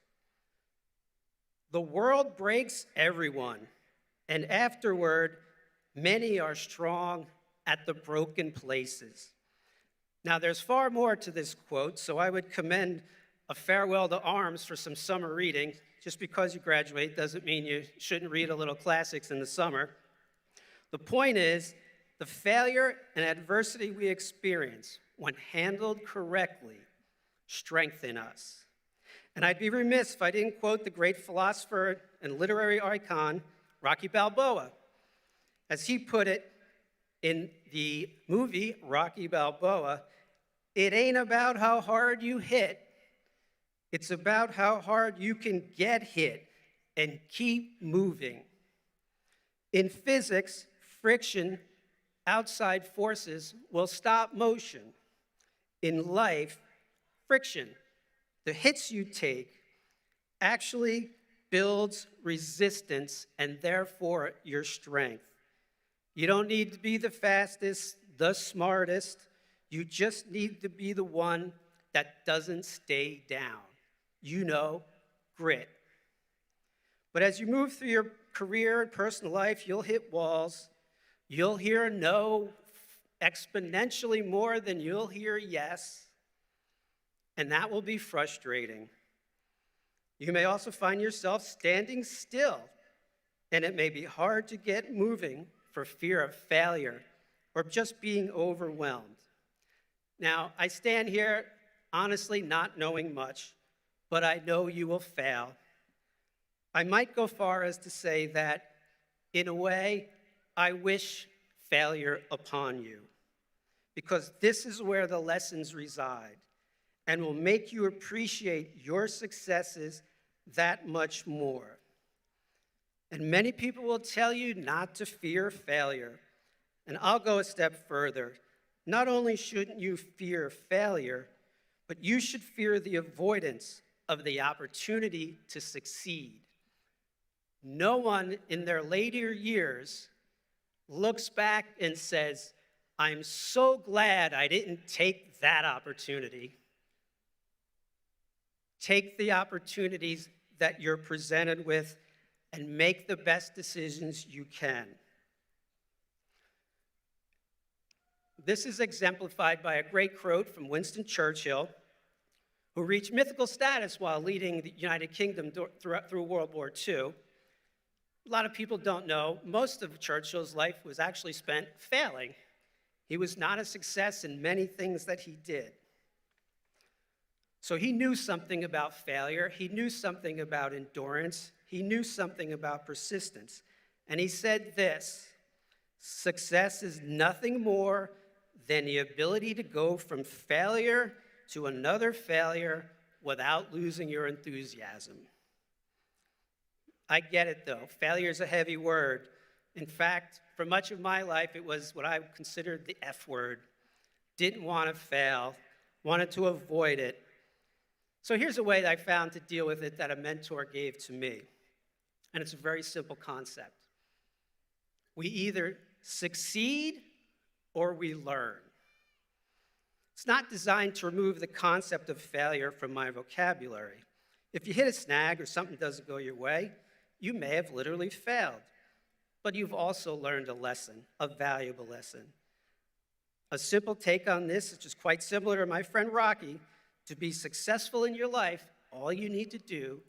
E: The world breaks everyone, and afterward, many are strong at the broken places. Now, there's far more to this quote, so I would commend A Farewell to Arms for some summer reading. Just because you graduate doesn't mean you shouldn't read a little classics in the summer. The point is, the failure and adversity we experience, when handled correctly, strengthen us. And I'd be remiss if I didn't quote the great philosopher and literary icon, Rocky Balboa. As he put it in the movie Rocky Balboa, it ain't about how hard you hit, it's about how hard you can get hit and keep moving. In physics, friction, outside forces will stop motion. In life, friction, the hits you take, actually builds resistance and therefore your strength. You don't need to be the fastest, the smartest. You just need to be the one that doesn't stay down. You know, grit. But as you move through your career and personal life, you'll hit walls. You'll hear no exponentially more than you'll hear yes. And that will be frustrating. You may also find yourself standing still, and it may be hard to get moving for fear of failure or just being overwhelmed. Now, I stand here honestly not knowing much, but I know you will fail. I might go far as to say that, in a way, I wish failure upon you, because this is where the lessons reside and will make you appreciate your successes that much more. And many people will tell you not to fear failure. And I'll go a step further. Not only shouldn't you fear failure, but you should fear the avoidance of the opportunity to succeed. No one in their later years looks back and says, I'm so glad I didn't take that opportunity. Take the opportunities that you're presented with and make the best decisions you can. This is exemplified by a great quote from Winston Churchill, who reached mythical status while leading the United Kingdom through World War II. A lot of people don't know, most of Churchill's life was actually spent failing. He was not a success in many things that he did. So he knew something about failure. He knew something about endurance. He knew something about persistence. And he said this: success is nothing more than the ability to go from failure to another failure without losing your enthusiasm. I get it, though. Failure is a heavy word. In fact, for much of my life, it was what I considered the F word. Didn't want to fail, wanted to avoid it. So here's a way that I found to deal with it that a mentor gave to me. And it's a very simple concept. We either succeed or we learn. It's not designed to remove the concept of failure from my vocabulary. If you hit a snag or something doesn't go your way, you may have literally failed, but you've also learned a lesson, a valuable lesson. A simple take on this, which is quite similar to my friend Rocky, to be successful in your life, all you need to do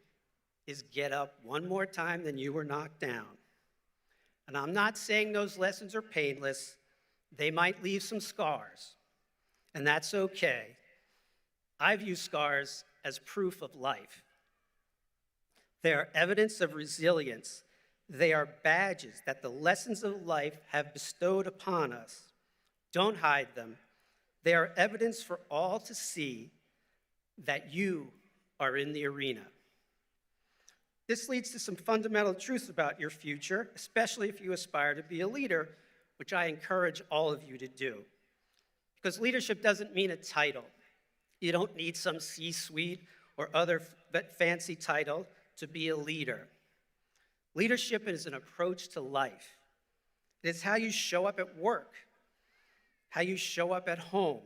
E: is get up one more time than you were knocked down. And I'm not saying those lessons are painless. They might leave some scars, and that's okay. I view scars as proof of life. They are evidence of resilience. They are badges that the lessons of life have bestowed upon us. Don't hide them. They are evidence for all to see that you are in the arena. This leads to some fundamental truths about your future, especially if you aspire to be a leader, which I encourage all of you to do. Because leadership doesn't mean a title. You don't need some C-suite or other fancy title to be a leader. Leadership is an approach to life. It's how you show up at work, how you show up at home,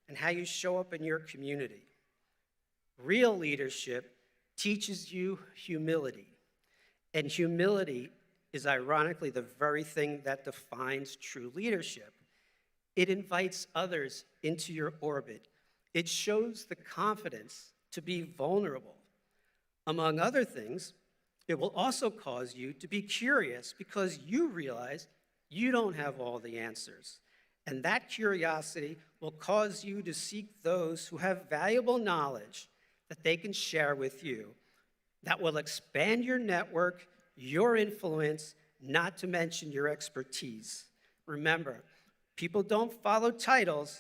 E: and how you show up in your community. Real leadership teaches you humility, and humility is ironically the very thing that defines true leadership. It invites others into your orbit. It shows the confidence to be vulnerable. Among other things, it will also cause you to be curious because you realize you don't have all the answers. And that curiosity will cause you to seek those who have valuable knowledge that they can share with you, that will expand your network, your influence, not to mention your expertise. Remember, people don't follow titles,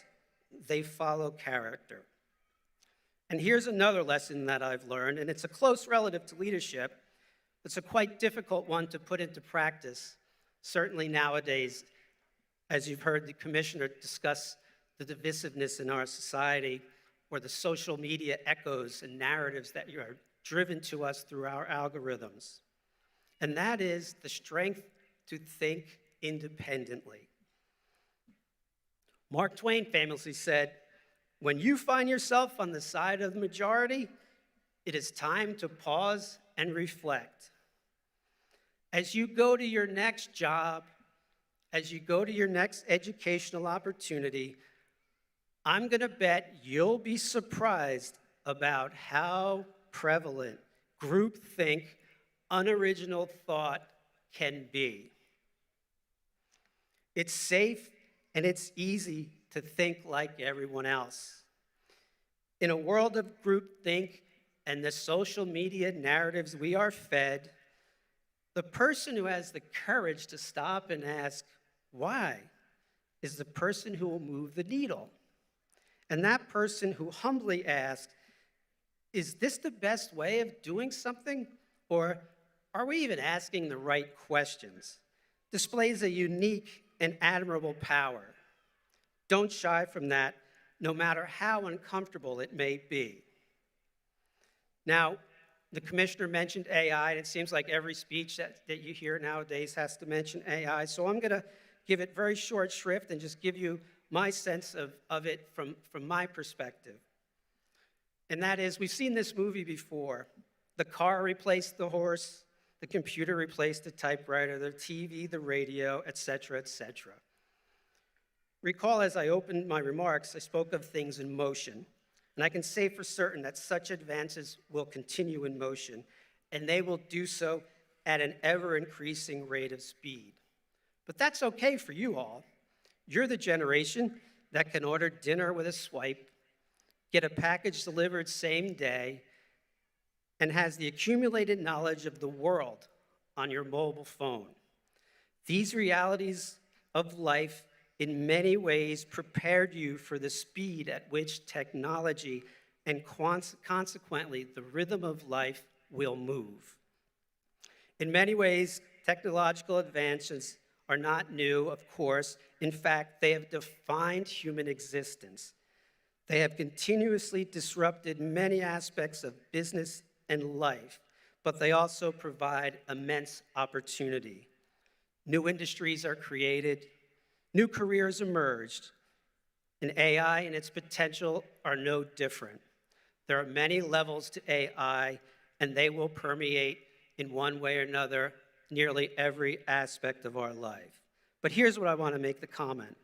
E: they follow character. And here's another lesson that I've learned, and it's a close relative to leadership. It's a quite difficult one to put into practice, certainly nowadays, as you've heard the commissioner discuss the divisiveness in our society, or the social media echoes and narratives that are driven to us through our algorithms. And that is the strength to think independently. Mark Twain famously said, "When you find yourself on the side of the majority, it is time to pause and reflect." As you go to your next job, as you go to your next educational opportunity, I'm going to bet you'll be surprised about how prevalent groupthink, unoriginal thought can be. It's safe and it's easy to think like everyone else. In a world of groupthink and the social media narratives we are fed, the person who has the courage to stop and ask, why, is the person who will move the needle. And that person who humbly asks, is this the best way of doing something? Or are we even asking the right questions? Displays a unique and admirable power. Don't shy from that, no matter how uncomfortable it may be. Now, the commissioner mentioned AI, and it seems like every speech that you hear nowadays has to mention AI, so I'm going to give it very short shrift and just give you my sense of it from my perspective. And that is, we've seen this movie before. The car replaced the horse, the computer replaced the typewriter, the TV, the radio, et cetera, et cetera. Recall as I opened my remarks, I spoke of things in motion. And I can say for certain that such advances will continue in motion, and they will do so at an ever-increasing rate of speed. But that's okay for you all. You're the generation that can order dinner with a swipe, get a package delivered same day, and has the accumulated knowledge of the world on your mobile phone. These realities of life in many ways prepared you for the speed at which technology and consequently the rhythm of life will move. In many ways, technological advances are not new, of course. In fact, they have defined human existence. They have continuously disrupted many aspects of business and life, but they also provide immense opportunity. New industries are created, new careers emerged, and AI and its potential are no different. There are many levels to AI, and they will permeate in one way or another nearly every aspect of our life. But here's what I want to make the comment.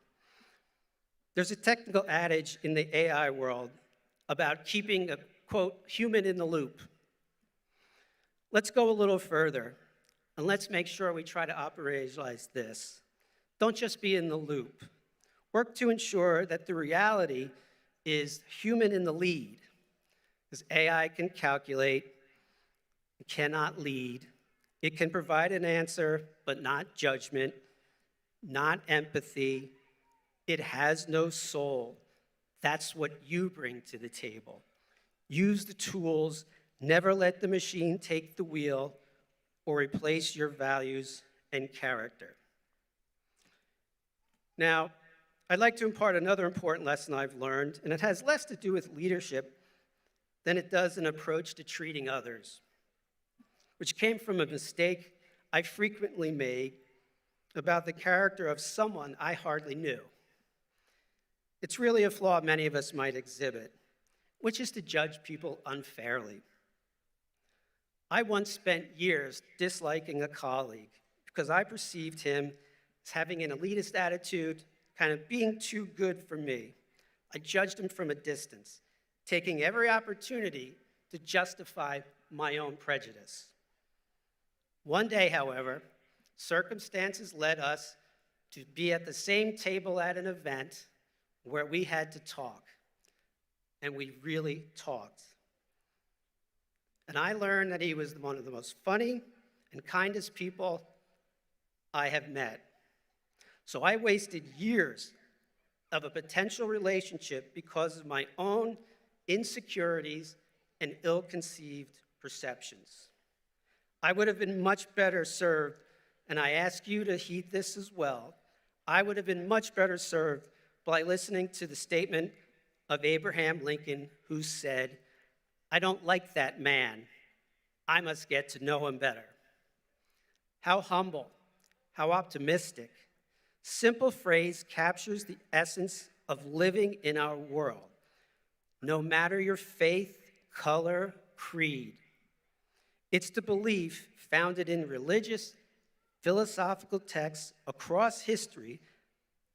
E: There's a technical adage in the AI world about keeping a, quote, human in the loop. Let's go a little further, and let's make sure we try to operationalize this. Don't just be in the loop. Work to ensure that the reality is human in the lead, because AI can calculate, it cannot lead. It can provide an answer, but not judgment, not empathy. It has no soul. That's what you bring to the table. Use the tools. Never let the machine take the wheel or replace your values and character. Now, I'd like to impart another important lesson I've learned, and it has less to do with leadership than it does an approach to treating others, which came from a mistake I frequently made about the character of someone I hardly knew. It's really a flaw many of us might exhibit, which is to judge people unfairly. I once spent years disliking a colleague because I perceived him as having an elitist attitude, kind of being too good for me. I judged him from a distance, taking every opportunity to justify my own prejudice. One day, however, circumstances led us to be at the same table at an event where we had to talk, and we really talked. And I learned that he was one of the most funny and kindest people I have met. So I wasted years of a potential relationship because of my own insecurities and ill-conceived perceptions. I would have been much better served, and I ask you to heed this as well, I would have been much better served by listening to the statement of Abraham Lincoln, who said, "I don't like that man. I must get to know him better." How humble, how optimistic. Simple phrase captures the essence of living in our world. No matter your faith, color, creed. It's the belief founded in religious, philosophical texts across history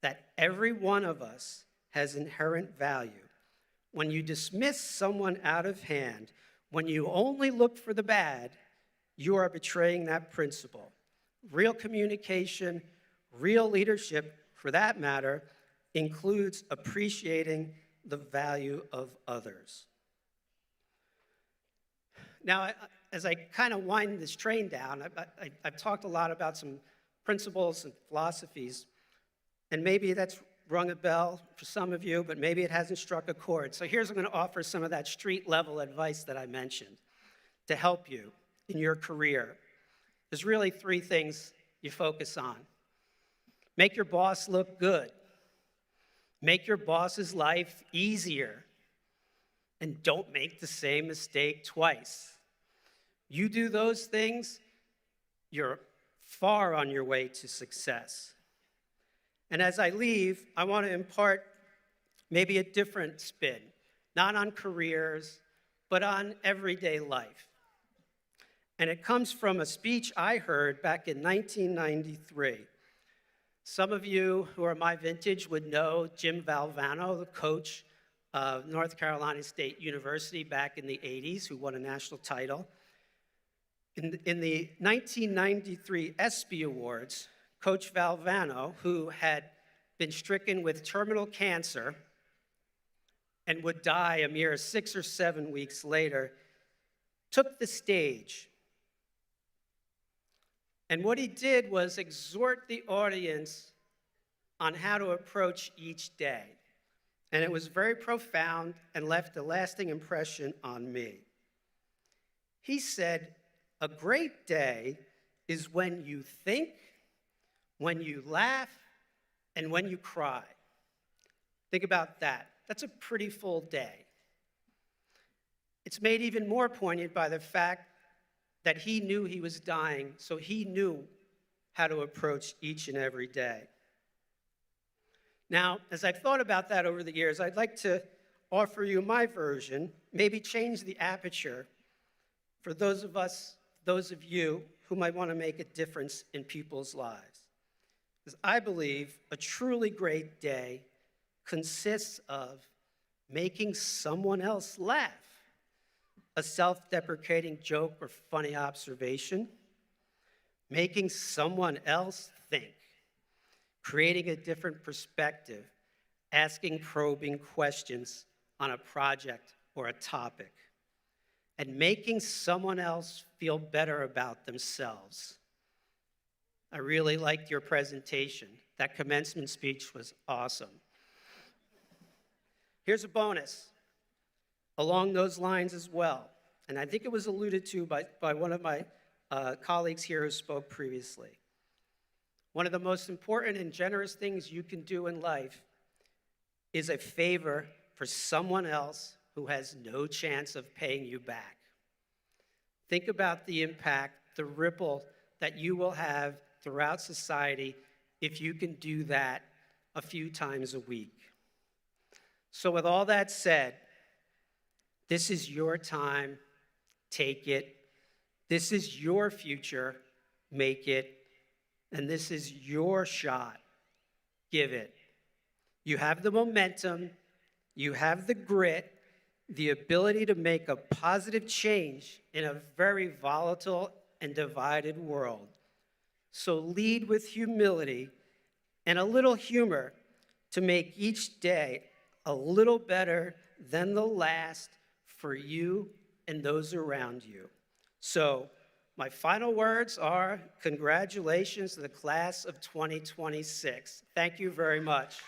E: that every one of us has inherent value. When you dismiss someone out of hand, when you only look for the bad, you are betraying that principle. Real communication, real leadership, for that matter, includes appreciating the value of others. Now, as I kind of wind this train down, I've talked a lot about some principles and philosophies, and maybe that's rung a bell for some of you, but maybe it hasn't struck a chord. So here's, I'm going to offer some of that street-level advice that I mentioned to help you in your career. There's really three things you focus on. Make your boss look good. Make your boss's life easier. And don't make the same mistake twice. You do those things, you're far on your way to success. And as I leave, I want to impart maybe a different spin, not on careers, but on everyday life. And it comes from a speech I heard back in 1993. Some of you who are my vintage would know Jim Valvano, the coach of North Carolina State University back in the 80s, who won a national title. In the 1993 ESPY Awards, Coach Valvano, who had been stricken with terminal cancer and would die a mere 6 or 7 weeks later, took the stage. And what he did was exhort the audience on how to approach each day. And it was very profound and left a lasting impression on me. He said, "A great day is when you think, when you laugh, and when you cry." Think about that. That's a pretty full day. It's made even more poignant by the fact that he knew he was dying, so he knew how to approach each and every day. Now, as I've thought about that over the years, I'd like to offer you my version, maybe change the aperture for those of us those of you who might want to make a difference in people's lives. Because I believe a truly great day consists of making someone else laugh, a self-deprecating joke or funny observation, making someone else think, creating a different perspective, asking probing questions on a project or a topic, and making someone else feel better about themselves. I really liked your presentation. That commencement speech was awesome. Here's a bonus along those lines as well, and I think it was alluded to by one of my colleagues here who spoke previously. One of the most important and generous things you can do in life is a favor for someone else who has no chance of paying you back. Think about the impact, the ripple that you will have throughout society if you can do that a few times a week. So with all that said, this is your time, take it. This is your future, make it. And this is your shot, give it. You have the momentum, you have the grit, the ability to make a positive change in a very volatile and divided world. So lead with humility and a little humor to make each day a little better than the last for you and those around you. So my final words are congratulations to the class of 2026. Thank you very much.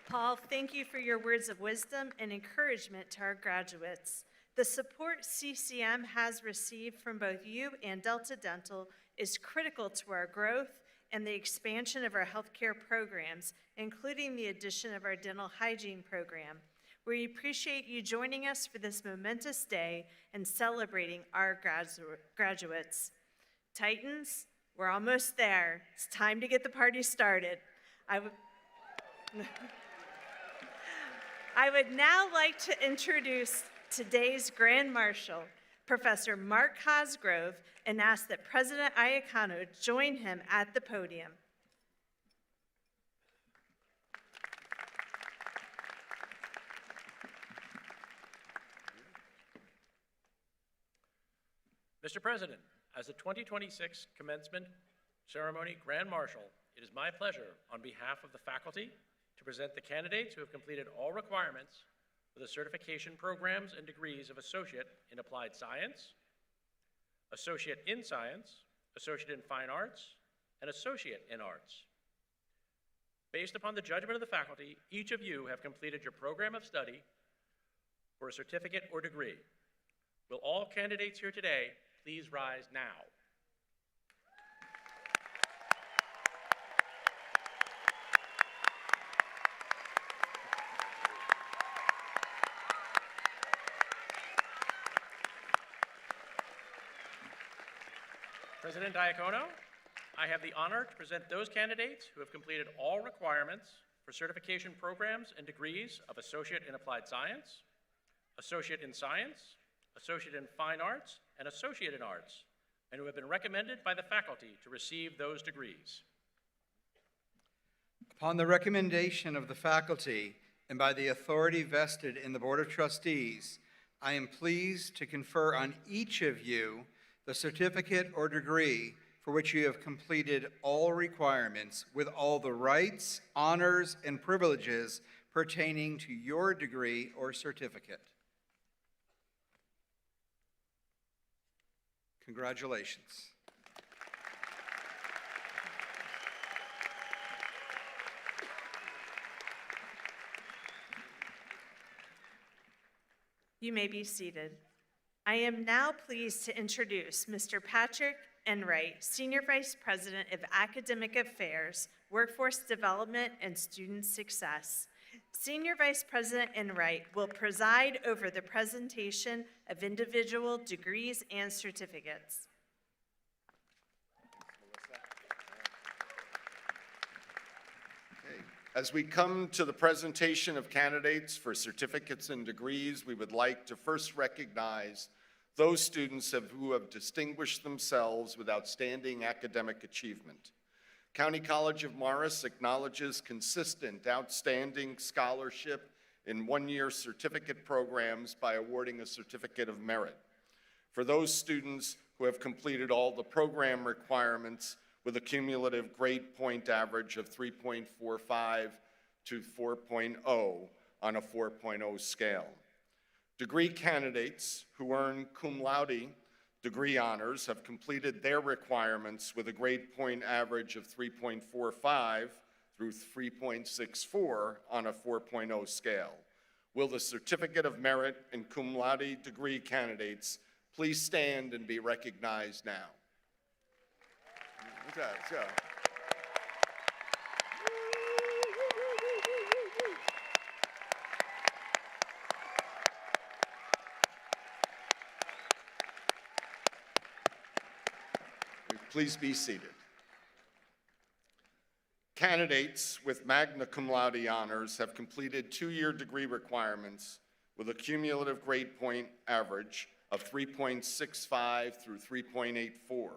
A: Paul, thank you for your words of wisdom and encouragement to our graduates. The support CCM has received from both you and Delta Dental is critical to our growth and the expansion of our healthcare programs, including the addition of our dental hygiene program. We appreciate you joining us for this momentous day and celebrating our graduates. Titans, we're almost there. It's time to get the party started. I would now like to introduce today's Grand Marshal, Professor Mark Cosgrove, and ask that President Iacono join him at the podium.
F: Mr. President, as the 2026 Commencement Ceremony Grand Marshal, it is my pleasure, on behalf of the faculty, to present the candidates who have completed all requirements for the certification programs and degrees of Associate in Applied Science, Associate in Science, Associate in Fine Arts, and Associate in Arts. Based upon the judgment of the faculty, each of you have completed your program of study for a certificate or degree. Will all candidates here today please rise now? President Iacono, I have the honor to present those candidates who have completed all requirements for certification programs and degrees of Associate in Applied Science, Associate in Science, Associate in Fine Arts, and Associate in Arts, and who have been recommended by the faculty to receive those degrees.
B: Upon the recommendation of the faculty and by the authority vested in the Board of Trustees, I am pleased to confer on each of you the certificate or degree for which you have completed all requirements with all the rights, honors, and privileges pertaining to your degree or certificate. Congratulations.
A: You may be seated. I am now pleased to introduce Mr. Patrick Enright, Senior Vice President of Academic Affairs, Workforce Development, and Student Success. Senior Vice President Enright will preside over the presentation of individual degrees and certificates.
B: Okay.
G: As we come to the presentation of candidates for certificates and degrees, we would like to first recognize those students who have distinguished themselves with outstanding academic achievement. County College of Morris acknowledges consistent, outstanding scholarship in one-year certificate programs by awarding a Certificate of Merit. For those students who have completed all the program requirements with a cumulative grade point average of 3.45 to 4.0 on a 4.0 scale. Degree candidates who earn cum laude degree honors have completed their requirements with a grade point average of 3.45 through 3.64 on a 4.0 scale. Will the Certificate of Merit and cum laude degree candidates please stand and be recognized now? Okay, let's go. Please be seated. Candidates with magna cum laude honors have completed two-year degree requirements with a cumulative grade point average of 3.65 through 3.84.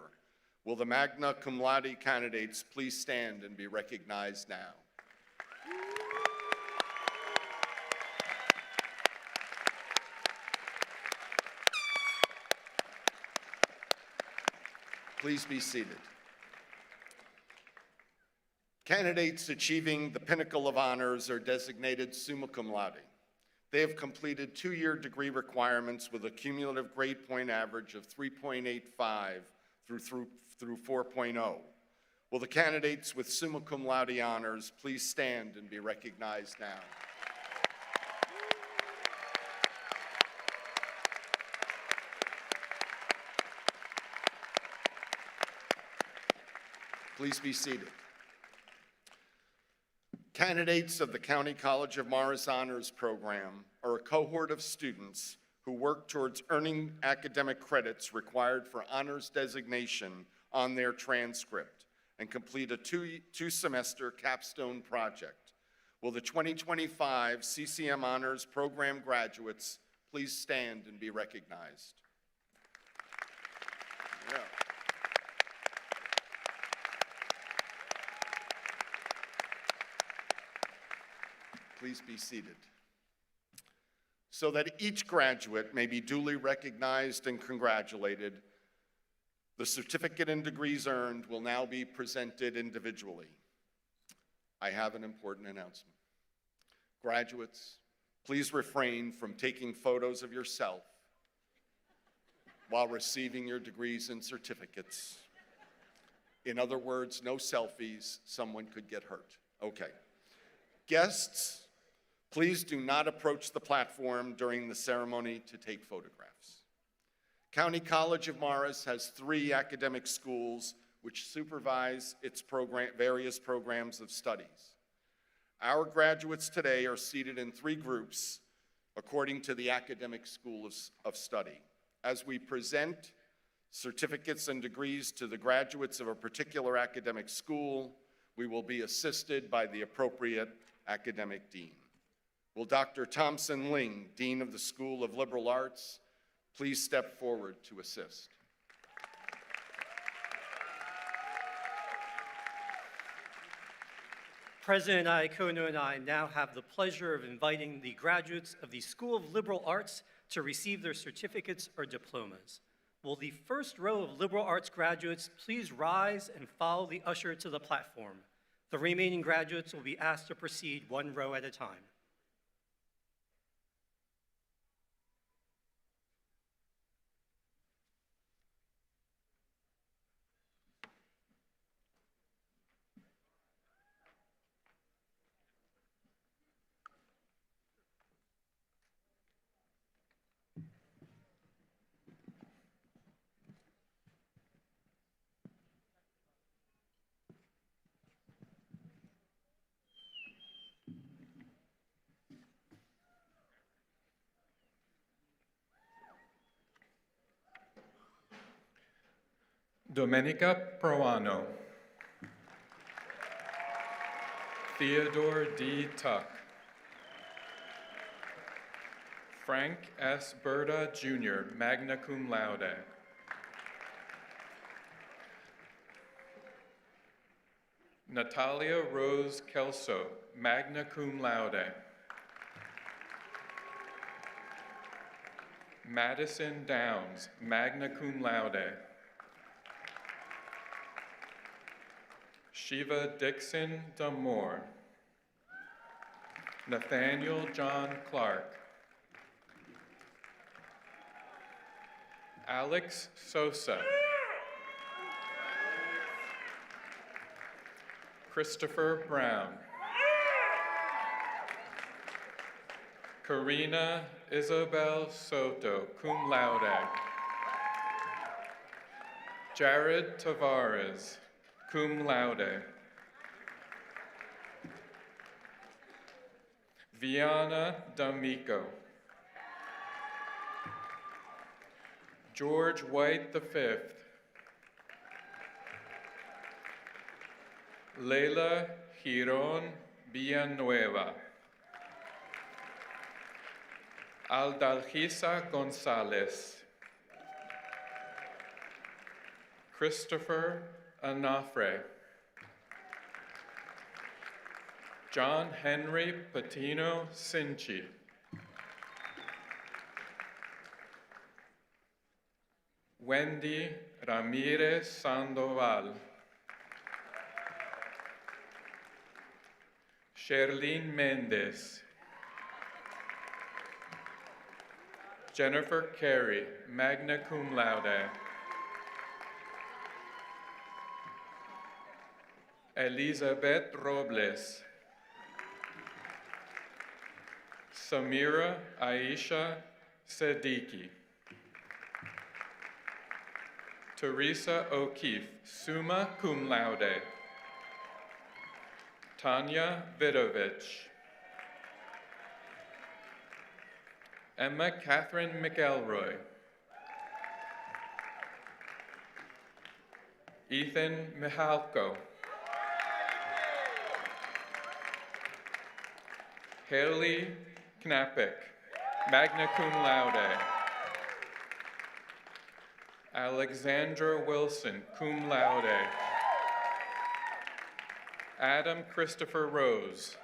G: Will the magna cum laude candidates please stand and be recognized now? Please be seated. Candidates achieving the pinnacle of honors are designated summa cum laude. They have completed two-year degree requirements with a cumulative grade point average of 3.85 through 4.0. Will the candidates with summa cum laude honors please stand and be recognized now? Please be seated. Candidates of the County College of Morris Honors Program are a cohort of students who work towards earning academic credits required for honors designation on their transcript and complete a two-semester capstone project. Will the 2025 CCM Honors Program graduates please stand and be recognized? Yeah. Please be seated. So that each graduate may be duly recognized and congratulated, the certificate and degrees earned will now be presented individually. I have an important announcement. Graduates, please refrain from taking photos of yourself while receiving your degrees and certificates. In other words, no selfies, someone could get hurt. Okay. Guests, please do not approach the platform during the ceremony to take photographs. County College of Morris has 3 academic schools which supervise its various programs of studies. Our graduates today are seated in 3 groups according to the academic school of study. As we present certificates and degrees to the graduates of a particular academic school, we will be assisted by the appropriate academic dean. Will Dr. Thompson Ling, Dean of the School of Liberal Arts, please step forward to assist?
E: President Iacono and I now have the pleasure of inviting the graduates of the School of Liberal Arts to receive their certificates or diplomas. Will the first row of liberal arts graduates please rise and follow the usher to the platform? The remaining graduates will be asked to proceed 1 row at a time.
H: Domenica Proano. Theodore D. Tuck. Frank S. Berta, Jr., magna cum laude. Natalia Rose Kelso, magna cum laude. Madison Downs, magna cum laude. Shiva Dixon Damore. Nathaniel John Clark. Alex Sosa. Christopher Brown. Karina Isabel Soto, cum laude. Jared Tavares, cum laude. Viana D'Amico. George White V. Leila Giron Villanueva. Aldalgisa Gonzalez. Christopher Anafre. John Henry Patino Cinci. Wendy Ramirez Sandoval. Sherlyn Mendez. Jennifer Carey, magna cum laude. Elizabeth Robles. Samira Aisha Siddiqui. Teresa O'Keefe, summa cum laude. Tanya Vidovich. Emma Catherine McElroy. Ethan Mihalko. Haley Knapik, magna cum laude. Alexandra Wilson, cum laude. Adam Christopher Rose.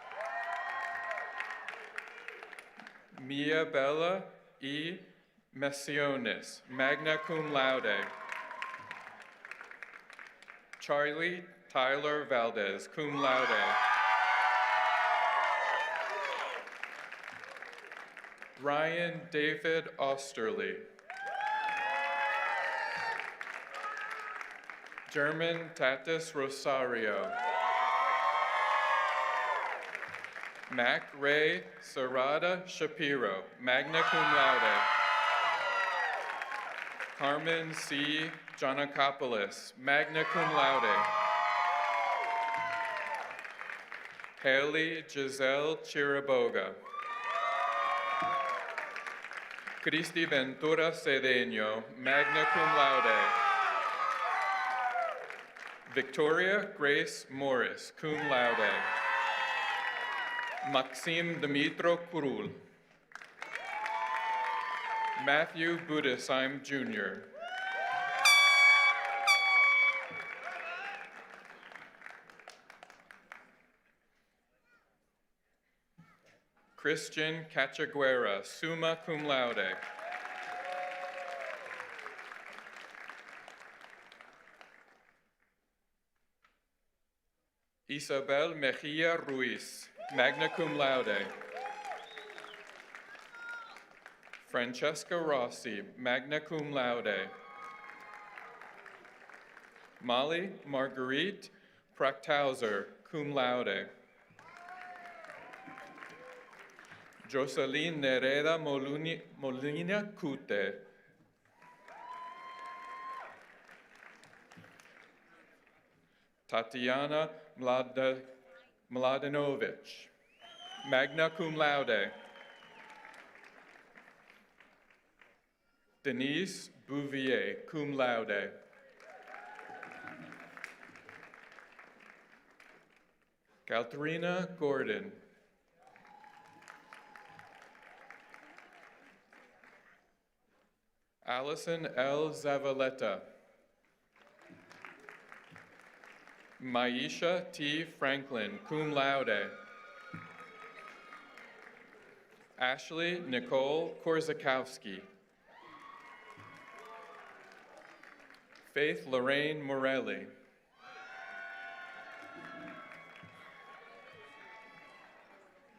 H: Mia Bella E. Messionis, magna cum laude. Charlie Tyler Valdez, cum laude. Ryan David Osterly. German Tatis Rosario. Mac Ray Sarada Shapiro, magna cum laude. Carmen C. Giannakopoulos, magna cum laude. Haley Giselle Chiriboga. Cristi Ventura Cedeño, magna cum laude. Victoria Grace Morris, cum laude. Maxime Dimitro Kurul. Matthew Budisheim Jr. Christian Cachaguera, summa cum laude. Isabel Mejia Ruiz, magna cum laude. Francesca Rossi, magna cum laude. Molly Marguerite Prachthauser, cum laude. Jocelyn Nereda Molina Cute. Tatiana Mladenovic, magna cum laude. Denise Bouvier, cum laude. Katharina Gordon. Allison L. Zavaleta. Maisha T. Franklin, cum laude. Ashley Nicole Korzakowski. Faith Lorraine Morelli.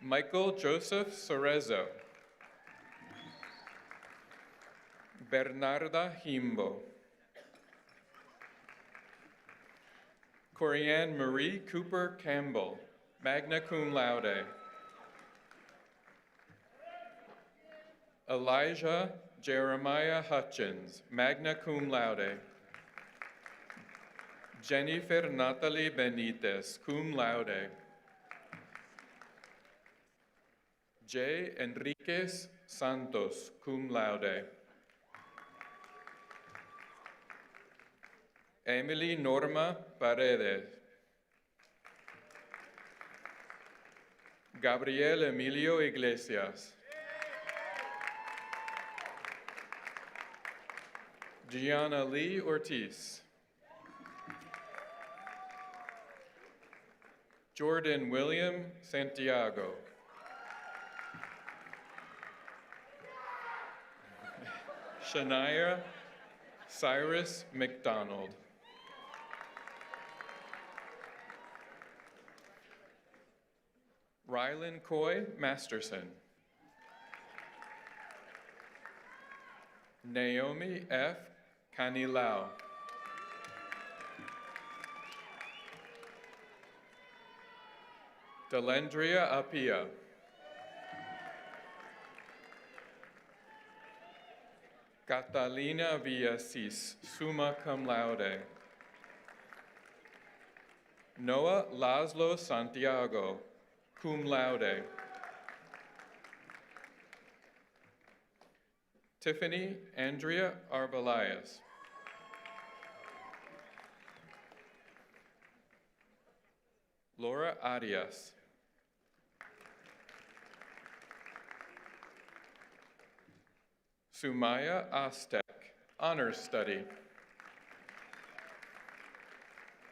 H: Michael Joseph Cerezo. Bernarda Himbo. Corianne Marie Cooper Campbell, magna cum laude. Elijah Jeremiah Hutchins, magna cum laude. Jennifer Natalie Benitez, cum laude. J. Enriquez Santos, cum laude. Emily Norma Paredes. Gabriel Emilio Iglesias. Gianna Lee Ortiz. Jordan William Santiago. Shania Cyrus McDonald. Rylan Coy Masterson. Naomi F. Canilao. Delendria Apia. Catalina Villasis, summa cum laude. Noah Laszlo Santiago, cum laude. Tiffany Andrea Arbelias. Laura Arias. Sumaya Aztec, honors study.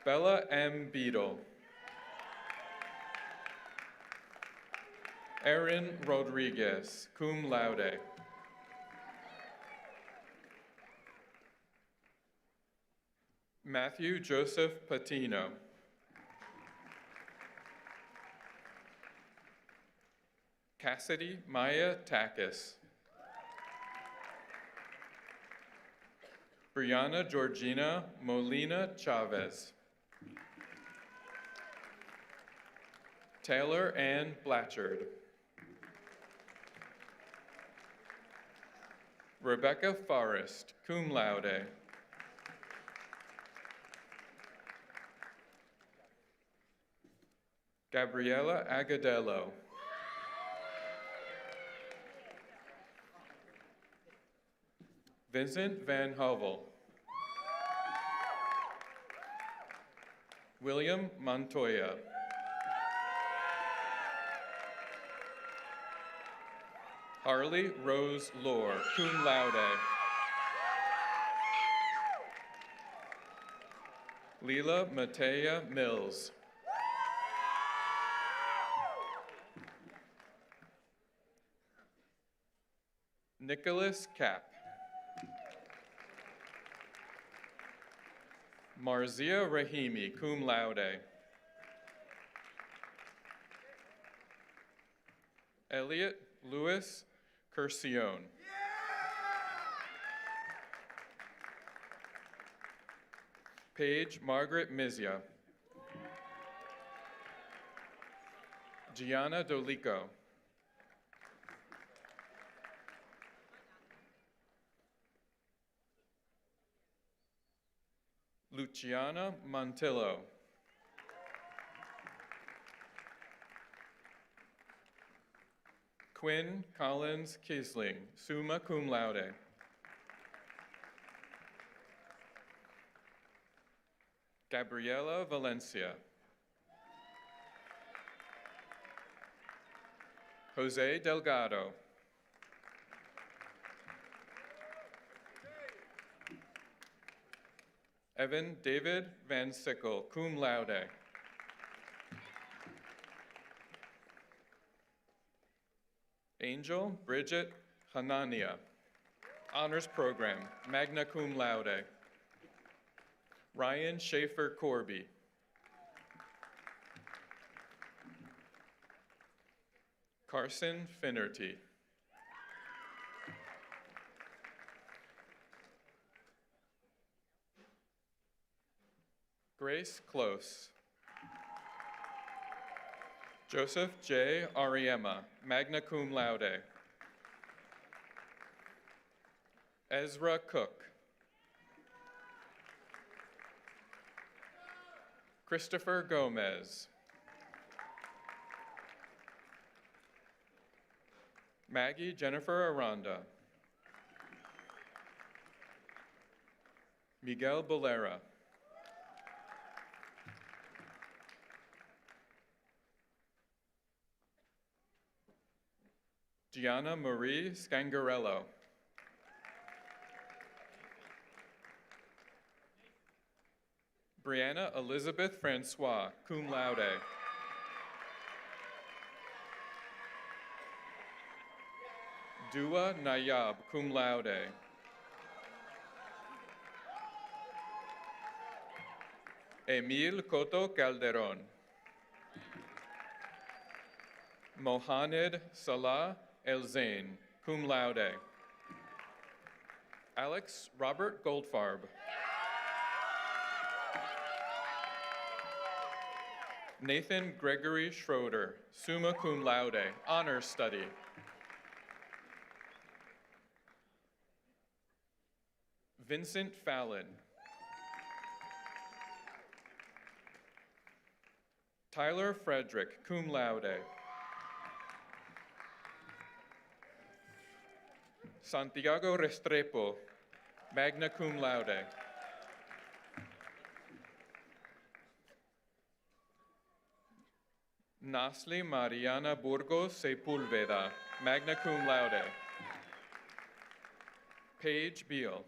H: Bella M. Beadle. Erin Rodriguez, cum laude. Matthew Joseph Patino. Cassidy Maya Takis. Brianna Georgina Molina Chavez. Taylor Ann Blatchard. Rebecca Forrest, cum laude. Gabriela Agadello. Vincent Van Hovel. William Montoya. Harley Rose Lohr, cum laude. Leela Matea Mills. Nicholas Kapp. Marzia Rahimi, cum laude. Elliot Louis Curcione. Paige Margaret Mizia. Gianna Dolico. Luciana Montillo. Quinn Collins Kisling, summa cum laude. Gabriela Valencia. Jose Delgado. Evan David Van Sickle, cum laude. Angel Bridget Hanania, honors program, magna cum laude. Ryan Schaefer Corby. Carson Finnerty. Grace Close. Joseph J. Ariema, magna cum laude. Ezra Cook. Christopher Gomez. Maggie Jennifer Aranda. Miguel Bolera. Gianna Marie Scangarello. Brianna Elizabeth Francois, cum laude. Dua Nayab, cum laude. Emil Cotto Calderon. Mohamed Salah El Zain, cum laude. Alex Robert Goldfarb. Nathan Gregory Schroeder, summa cum laude, honors study. Vincent Fallon. Tyler Frederick, cum laude. Santiago Restrepo, magna cum laude. Nasli Mariana Burgos Sepulveda, magna cum laude. Paige Beal.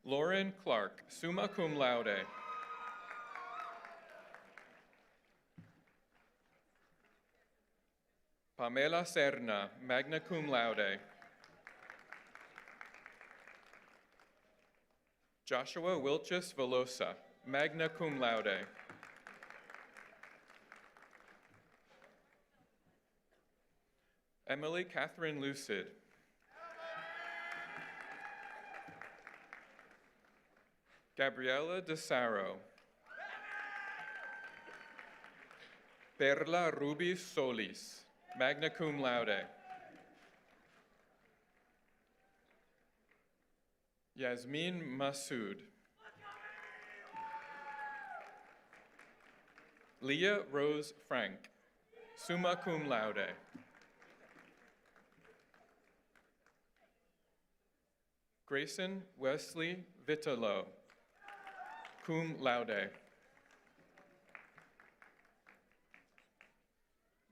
H: Lauren Clark, summa cum laude. Pamela Serna, magna cum laude. Joshua Wilchis Velosa, magna cum laude. Emily Catherine Lucid. Gabriela DeSaro. Perla Ruby Solis, magna cum laude. Yasmin Masood. Leah Rose Frank, summa cum laude. Grayson Wesley Vitalo, cum laude.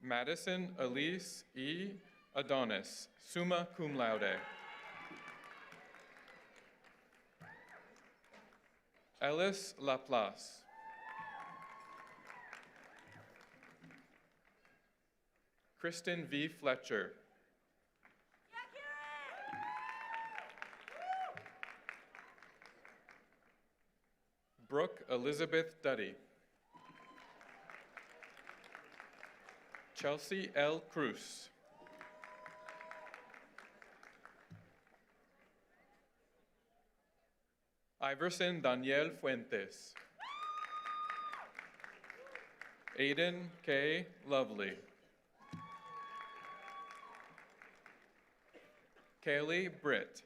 H: Madison Elise E. Adonis, summa cum laude. Ellis Laplace. Kristen V. Fletcher. Brooke Elizabeth Duddy. Chelsea L. Cruz. Iverson Daniel Fuentes. Aiden K. Lovely. Kaylee Britt.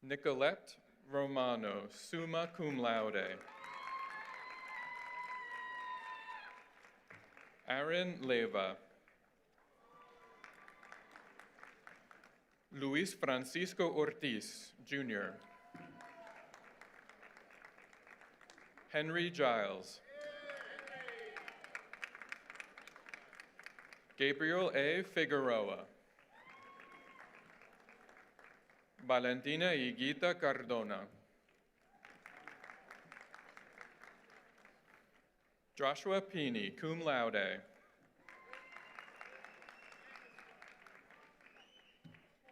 H: Nicolette Romano, summa cum laude. Aaron Leva. Luis Francisco Ortiz, Jr. Henry Giles. Gabriel A. Figueroa. Valentina Higuita Cardona. Joshua Pini, cum laude.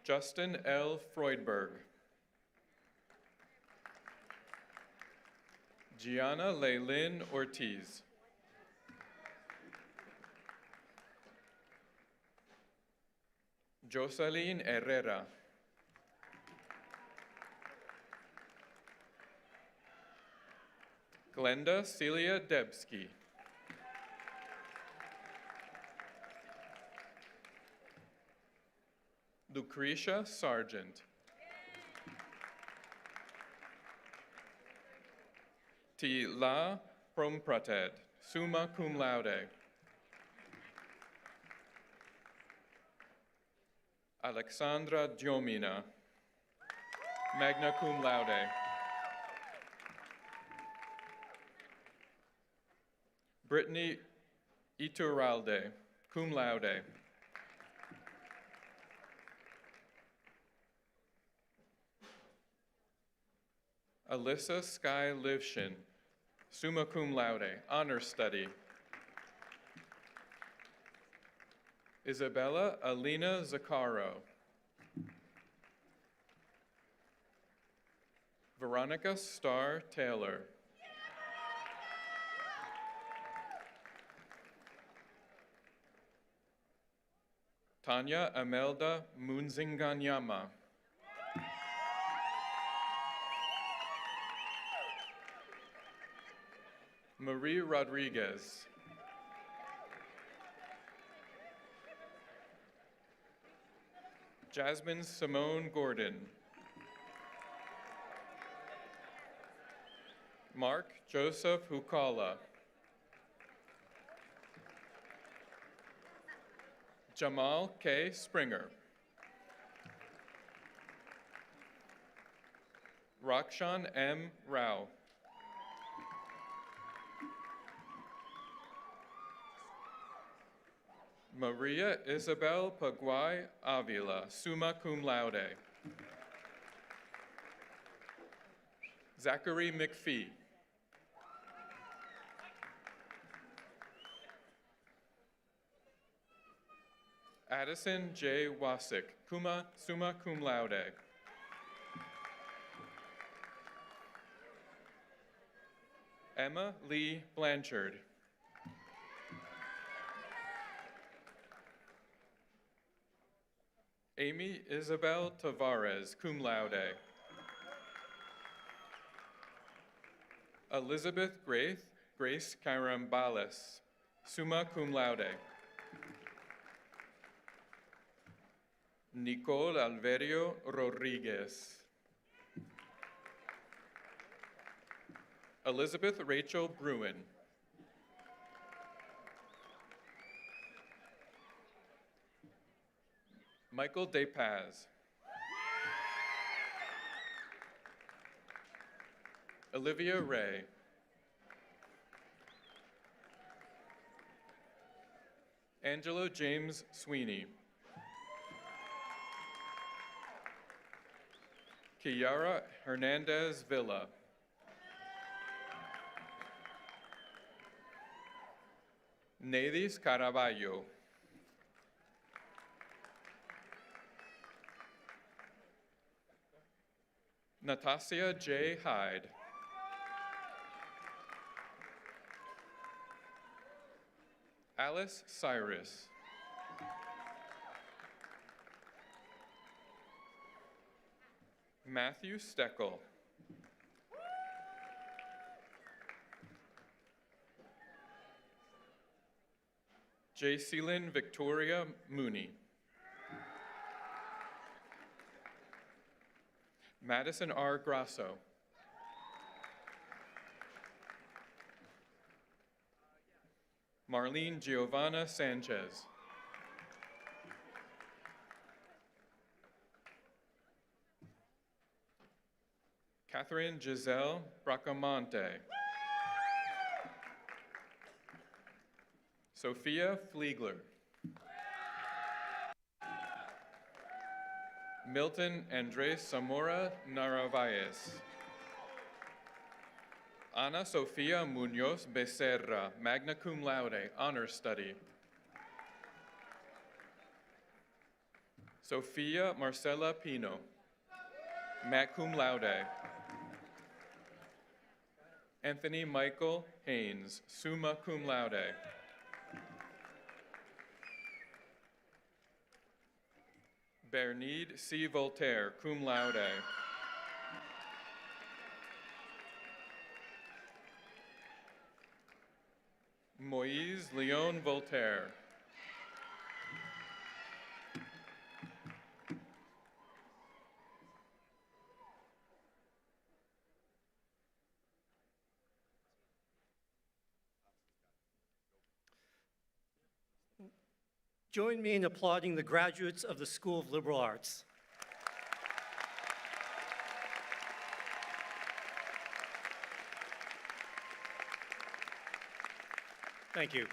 H: Justin L. Freudberg. Gianna Leylin Ortiz. Jocelyn Herrera. Glenda Celia Debski. Lucretia Sargent. T. La Promprated, summa cum laude. Alexandra Diomina, magna cum laude. Brittany Iturralde, cum laude. Alyssa Sky Livshin, summa cum laude, honor study. Isabella Alina Zaccaro. Veronica Starr Taylor. Tanya Amelda Munzinganyama. Marie Rodriguez. Jasmine Simone Gordon. Mark Joseph Hukala. Jamal K. Springer. Rakshan M. Rao. Maria Isabel Paguay Avila, summa cum laude. Zachary McPhee. Addison J. Wasick, summa cum laude. Emma Lee Blanchard. Amy Isabel Tavares, cum laude. Elizabeth Grace Carambales, summa cum laude. Nicole Alverio Rodriguez. Elizabeth Rachel Bruin. Michael DePaz. Olivia Ray. Angelo James Sweeney. Kiara Hernandez Villa. Nedis Caraballo. Natasha J. Hyde. Alice Cyrus. Matthew Steckel. Jacelyn Victoria Mooney. Madison R. Grasso. Marlene Giovanna Sanchez. Catherine Giselle Bracamonte. Sophia Fliegler. Milton Andres Zamora Narvaez. Ana Sofia Munoz Becerra, magna cum laude, honors study. Sofia Marcela Pino, mag cum laude. Anthony Michael Haynes, summa cum laude. Bernide C. Voltaire, cum laude. Moise Leon Voltaire.
I: Join me in applauding the graduates of the School of Liberal Arts. Thank you.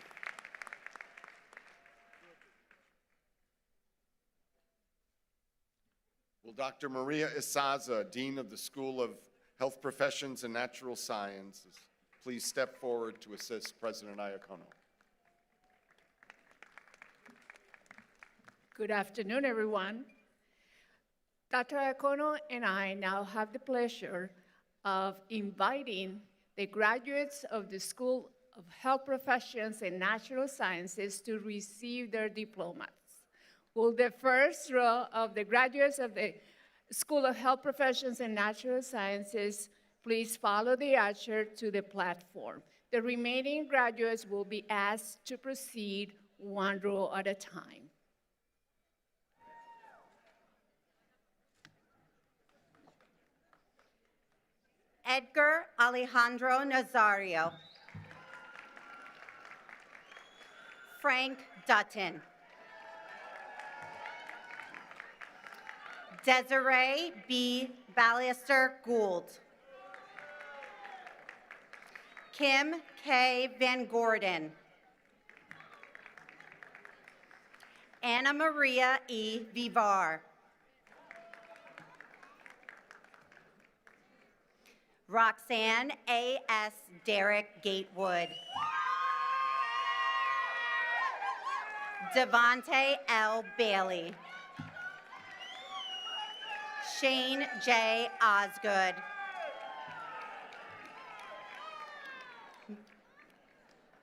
G: Will Dr. Maria Isaza, Dean of the School of Health Professions and Natural Sciences, please step forward to assist President Iacono.
J: Good afternoon, everyone. Dr. Iacono and I now have the pleasure of inviting the graduates of the School of Health Professions and Natural Sciences to receive their diplomas. Will the first row of the graduates of the School of Health Professions and Natural Sciences please follow the usher to the platform. The remaining graduates will be asked to proceed one row at a time.
K: Edgar Alejandro Nazario. Frank Dutton. Desiree B. Ballister Gould. Kim K. Van Gordon. Anna Maria E. Vivar. Roxanne A.S. Derrick Gatewood. Devonte L. Bailey. Shane J. Osgood.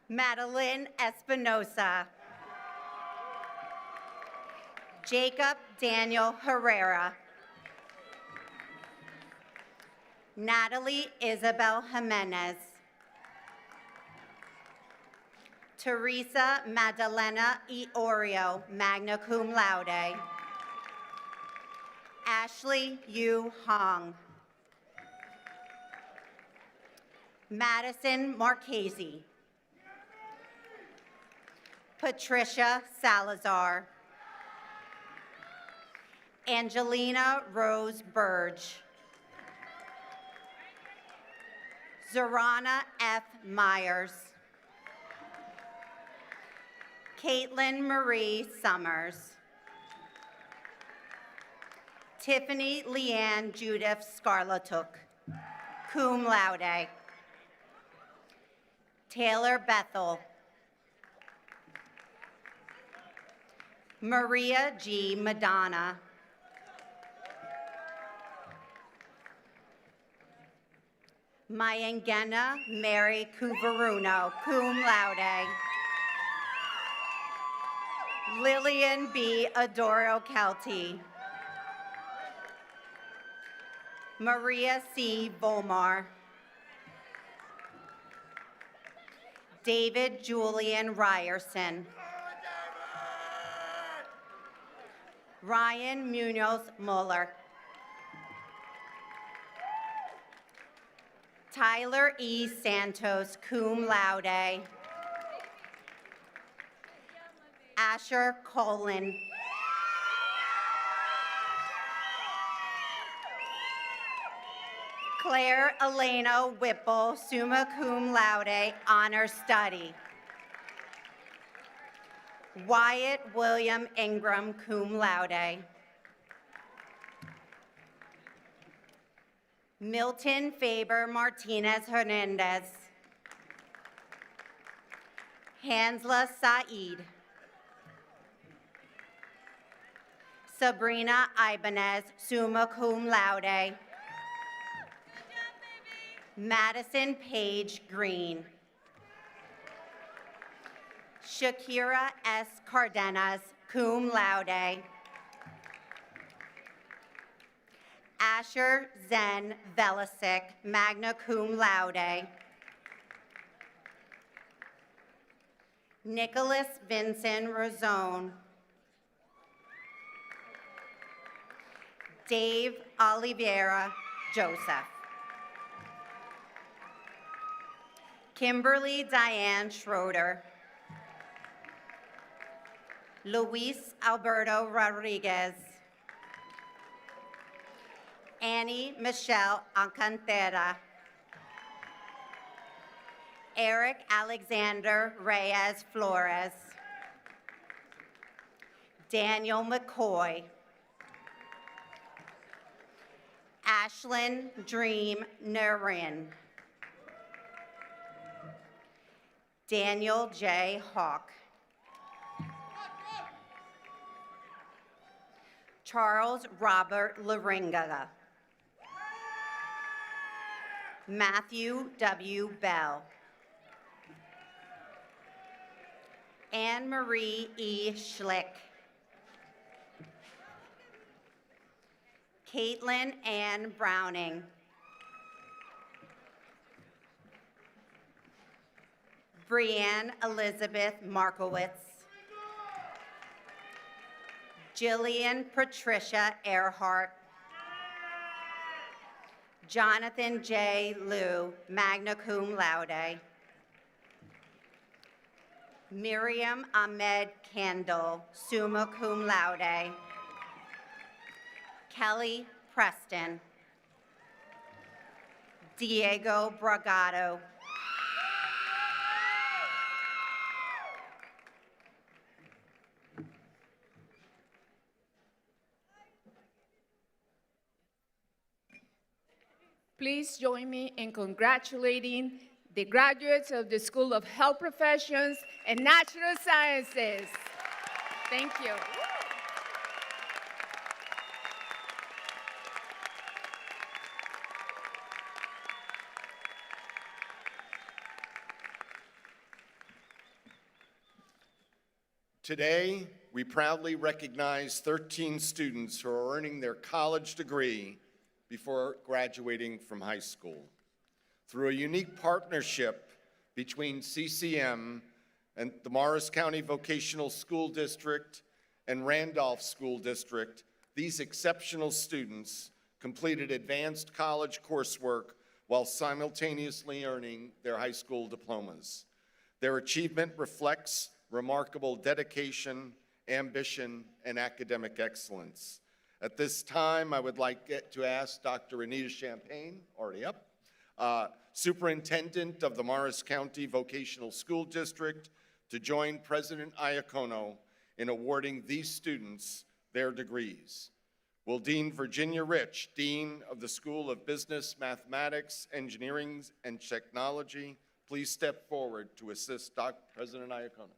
K: Madeline Espinosa. Jacob Daniel Herrera. Natalie Isabel Jimenez. Teresa Madalena Iorio, magna cum laude. Ashley Yu Hong. Madison Marchese. Patricia Salazar. Angelina Rose Burge. Zorana F. Myers. Caitlin Marie Summers. Tiffany Leanne Judith Scarlatook, cum laude. Taylor Bethel. Maria G. Madonna. Mayangena Mary Cuvaruno, cum laude. Lillian B. Adoro Kelty. Maria C. Volmar. David Julian Ryerson. Ryan Munoz Muller. Tyler E. Santos, cum laude. Asher Colin. Claire Elena Whipple, summa cum laude, honor study. Wyatt William Ingram, cum laude. Milton Faber Martinez Hernandez. Hansla Saeed. Sabrina Ibanez, summa cum laude. Madison Page Green. Shakira S. Cardenas, cum laude. Asher Zen Velisic, magna cum laude. Nicholas Vincent Razone. Dave Oliveira Joseph. Kimberly Diane Schroeder. Luis Alberto Rodriguez. Annie Michelle Alcantara. Eric Alexander Reyes Flores. Daniel McCoy. Ashlyn Dream Narin. Daniel J. Hawk. Charles Robert Laringa. Matthew W. Bell. Anne Marie E. Schlick. Caitlin Ann Browning. Brianne Elizabeth Markowitz. Jillian Patricia Earhart. Jonathan J. Liu, magna cum laude. Miriam Ahmed Kendall, summa cum laude. Kelly Preston. Diego Bragado.
J: Please join me in congratulating the graduates of the School of Health Professions and Natural Sciences. Thank you.
G: Today, we proudly recognize 13 students who are earning their college degree before graduating from high school. Through a unique partnership between CCM and the Morris County Vocational School District and Randolph School District, these exceptional students completed advanced college coursework while simultaneously earning their high school diplomas. Their achievement reflects remarkable dedication, ambition, and academic excellence. At this time, I would like to ask Dr. Anita Champagne, already up, Superintendent of the Morris County Vocational School District, to join President Iacono in awarding these students their degrees. Will Dean Virginia Rich, Dean of the School of Business, Mathematics, Engineering, and Technology, please step forward to assist President Iacono.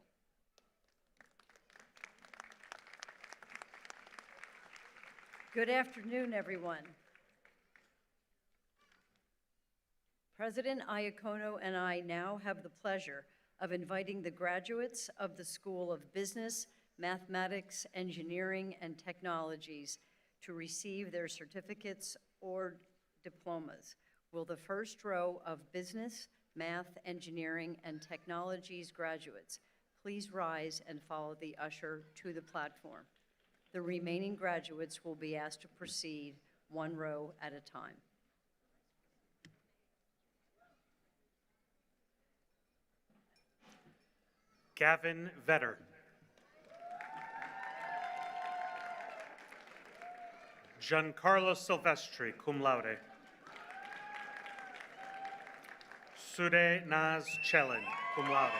L: Good afternoon, everyone. President Iacono and I now have the pleasure of inviting the graduates of the School of Business, Mathematics, Engineering, and Technologies to receive their certificates or diplomas. Will the first row of Business, Math, Engineering, and Technologies graduates please rise and follow the usher to the platform. The remaining graduates will be asked to proceed one row at a time.
M: Gavin Vetter. Giancarlo Silvestri, cum laude. Sude Naz Chelin, cum laude.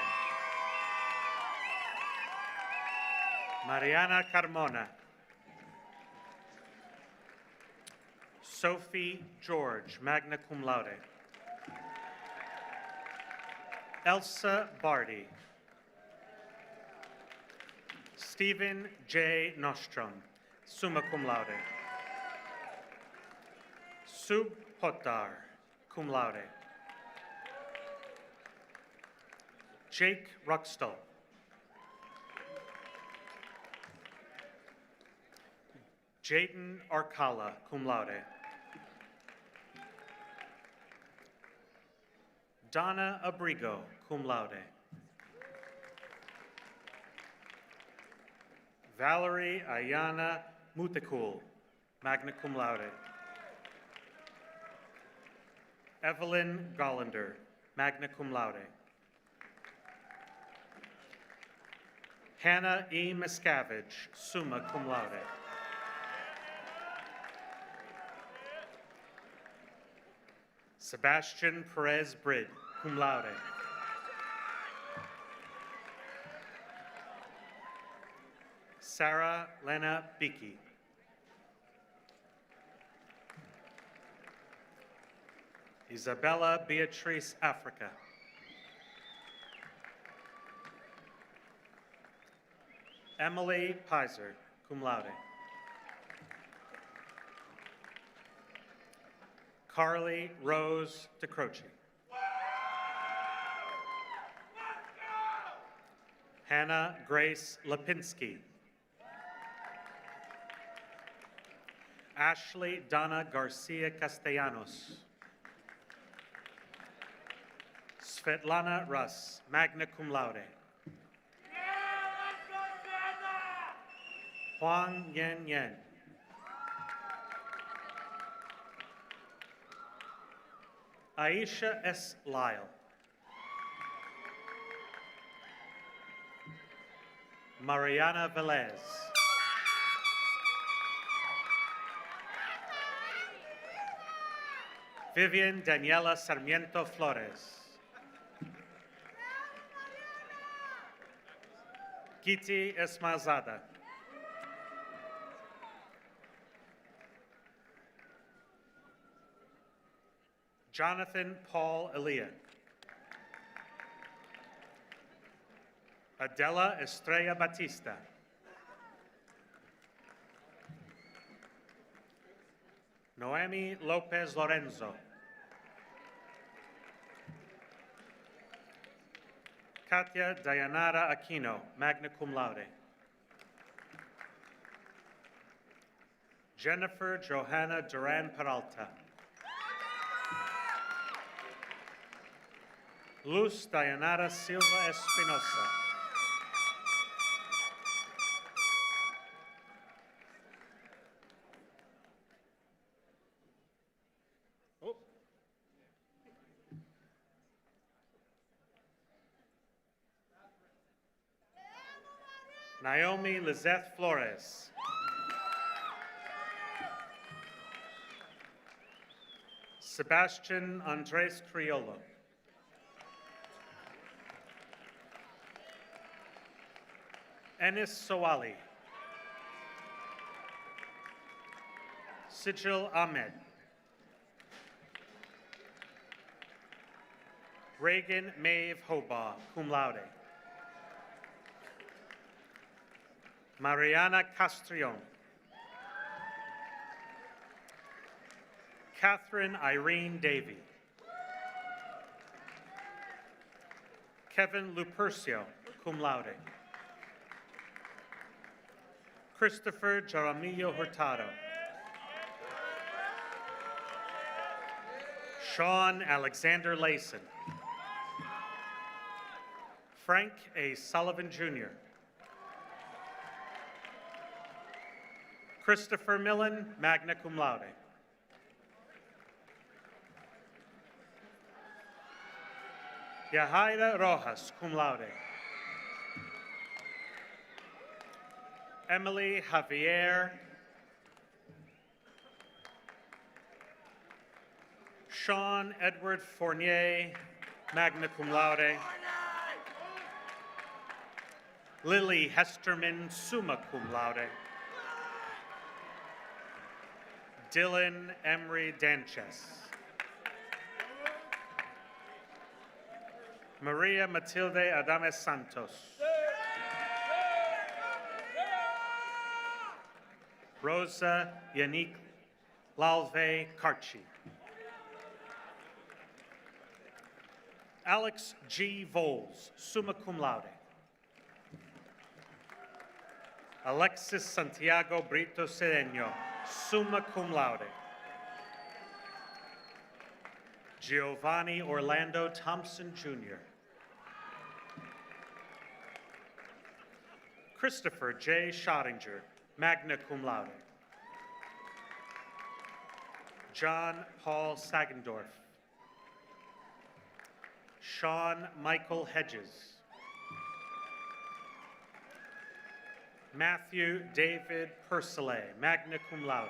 M: Mariana Carmona. Sophie George, magna cum laude. Elsa Barty. Stephen J. Nostrom, summa cum laude. Sub Potdar, cum laude. Jake Ruxtall. Jayden Arcala, cum laude. Donna Abrigo, cum laude. Valerie Ayana Mutekul, magna cum laude. Evelyn Gollander, magna cum laude. Hannah E. Miscavige, summa cum laude. Sebastian Perez Brid, cum laude. Sarah Lena Bicky. Isabella Beatrice Africa. Emily Pizer, cum laude. Carly Rose DeCroce. Hannah Grace Lipinski. Ashley Donna Garcia Castellanos. Svetlana Russ, magna cum laude. Huang Yen Yen. Aisha S. Lyle. Mariana Velez. Vivian Daniela Sarmiento Flores. Giti Esmailzada. Jonathan Paul Elia. Adela Estrella Batista. Noemi Lopez Lorenzo. Katia Dayanara Aquino, magna cum laude. Jennifer Johanna Duran Peralta. Luz Dayanara Silva Espinosa. Naomi Lizeth Flores. Sebastian Andres Criollo. Enis Sowali. Sijil Ahmed. Reagan Maeve Hobaugh, cum laude. Mariana Castrillon. Catherine Irene Davy. Kevin Lupercio, cum laude. Christopher Jaramillo Hurtado. Sean Alexander Layson. Frank A. Sullivan, Jr. Christopher Millen, magna cum laude. Yahaira Rojas, cum laude. Emily Javier. Sean Edward Fournier. magna cum laude. Lily Hesterman, summa cum laude. Dylan Emery Danches. Maria Matilde Adames Santos. Rosa Yannick Lalve Carchi. Alex G. Voles, summa cum laude. Alexis Santiago Brito Cedeño, summa cum laude. Giovanni Orlando Thompson, Jr. Christopher J. Schottinger, magna cum laude. John Paul Sagendorf. Sean Michael Hedges. Matthew David Persillet, magna cum laude.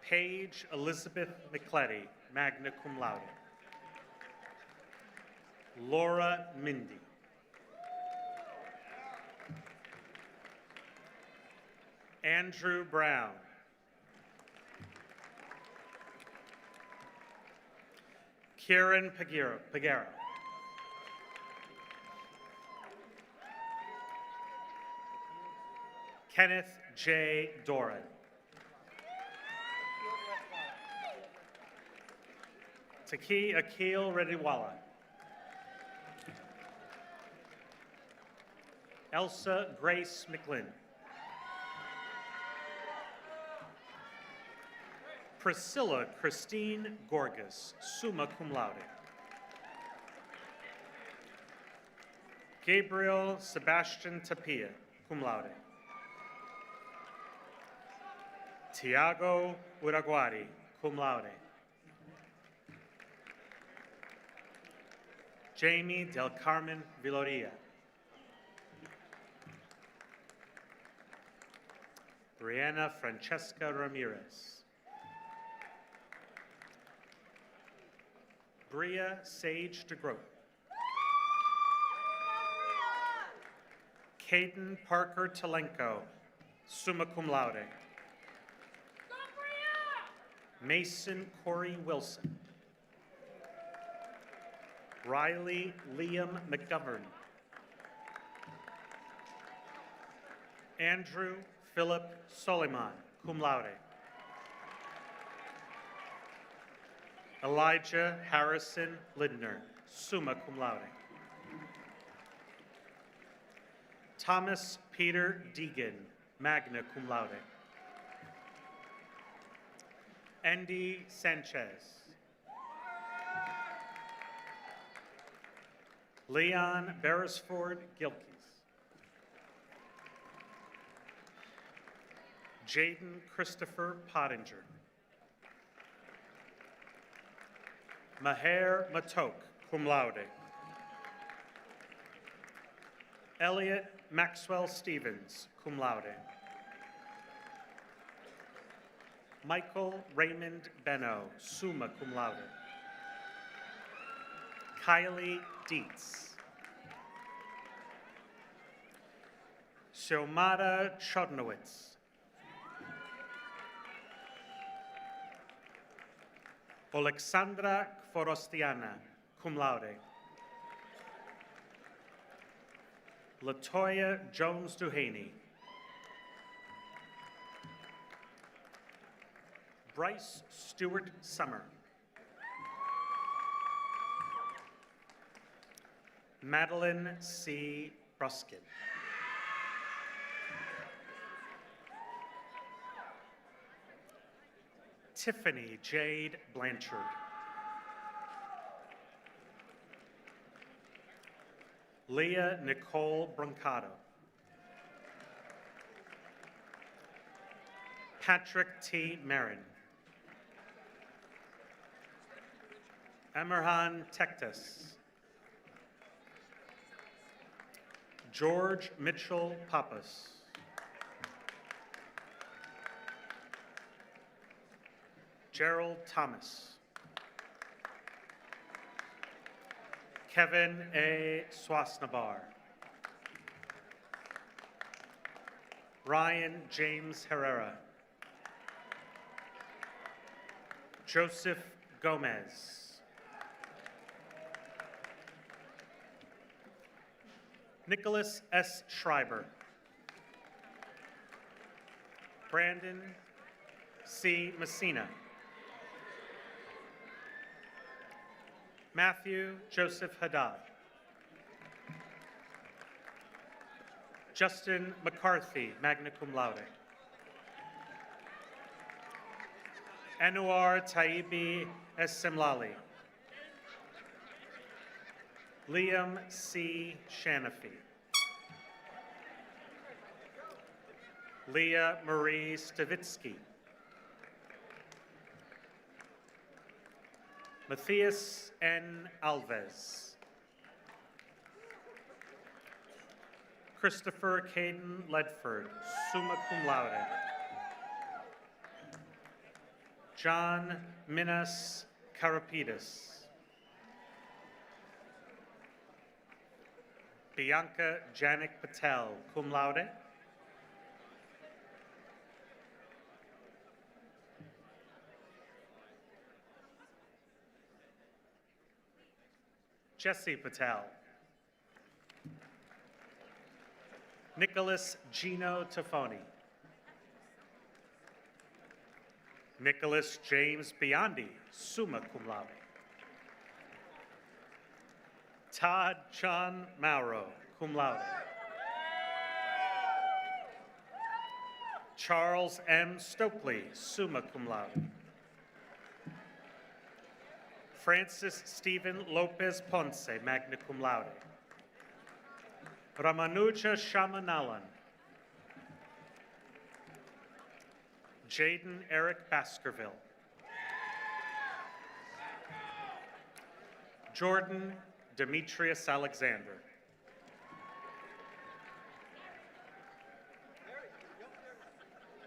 M: Paige Elizabeth McCletty, magna cum laude. Laura Mindy. Andrew Brown. Kieran Pagero. Kenneth J. Doran. Taki Akil Rediwala. Elsa Grace McLinn. Priscilla Christine Gorgas, summa cum laude. Gabriel Sebastian Tapia, cum laude. Tiago Uraguari, cum laude. Jamie Del Carmen Viloria. Brianna Francesca Ramirez. Bria Sage DeGroat. Caden Parker Talenko, summa cum laude. Mason Corey Wilson. Riley Liam McGovern. Andrew Philip Soliman, cum laude. Elijah Harrison Lindner, summa cum laude. Thomas Peter Deegan, magna cum laude. Andy Sanchez. Leon Beresford Gilkes. Jaden Christopher Pottinger. Maher Matok, cum laude. Elliot Maxwell Stevens, cum laude. Michael Raymond Benno, summa cum laude. Kylie Dietz. Xiomara Chodnowitz. Alexandra Forostiana, cum laude. Latoya Jones Duhaney. Bryce Stewart Summer. Madeline C. Ruskin. Tiffany Jade Blanchard. Leah Nicole Brancato. Patrick T. Marin. Emerhan Tektas. George Mitchell Pappas. Gerald Thomas. Kevin A. Swasnabar. Ryan James Herrera. Joseph Gomez. Nicholas S. Schreiber. Brandon C. Messina. Matthew Joseph Haddad. Justin McCarthy, magna cum laude. Anwar Taibi Essemlali. Liam C. Shanafi. Leah Marie Stavitsky. Matthias N. Alves. Christopher Caden Ledford, summa cum laude. John Minas Karapidis. Bianca Janik Patel, cum laude. Jesse Patel. Nicholas Gino Tafoni. Nicholas James Biondi, summa cum laude. Todd John Mauro, cum laude. Charles M. Stokely, summa cum laude. Francis Stephen Lopez Ponce, magna cum laude. Ramanuja Shamanalan. Jaden Eric Baskerville. Jordan Demetrius Alexander.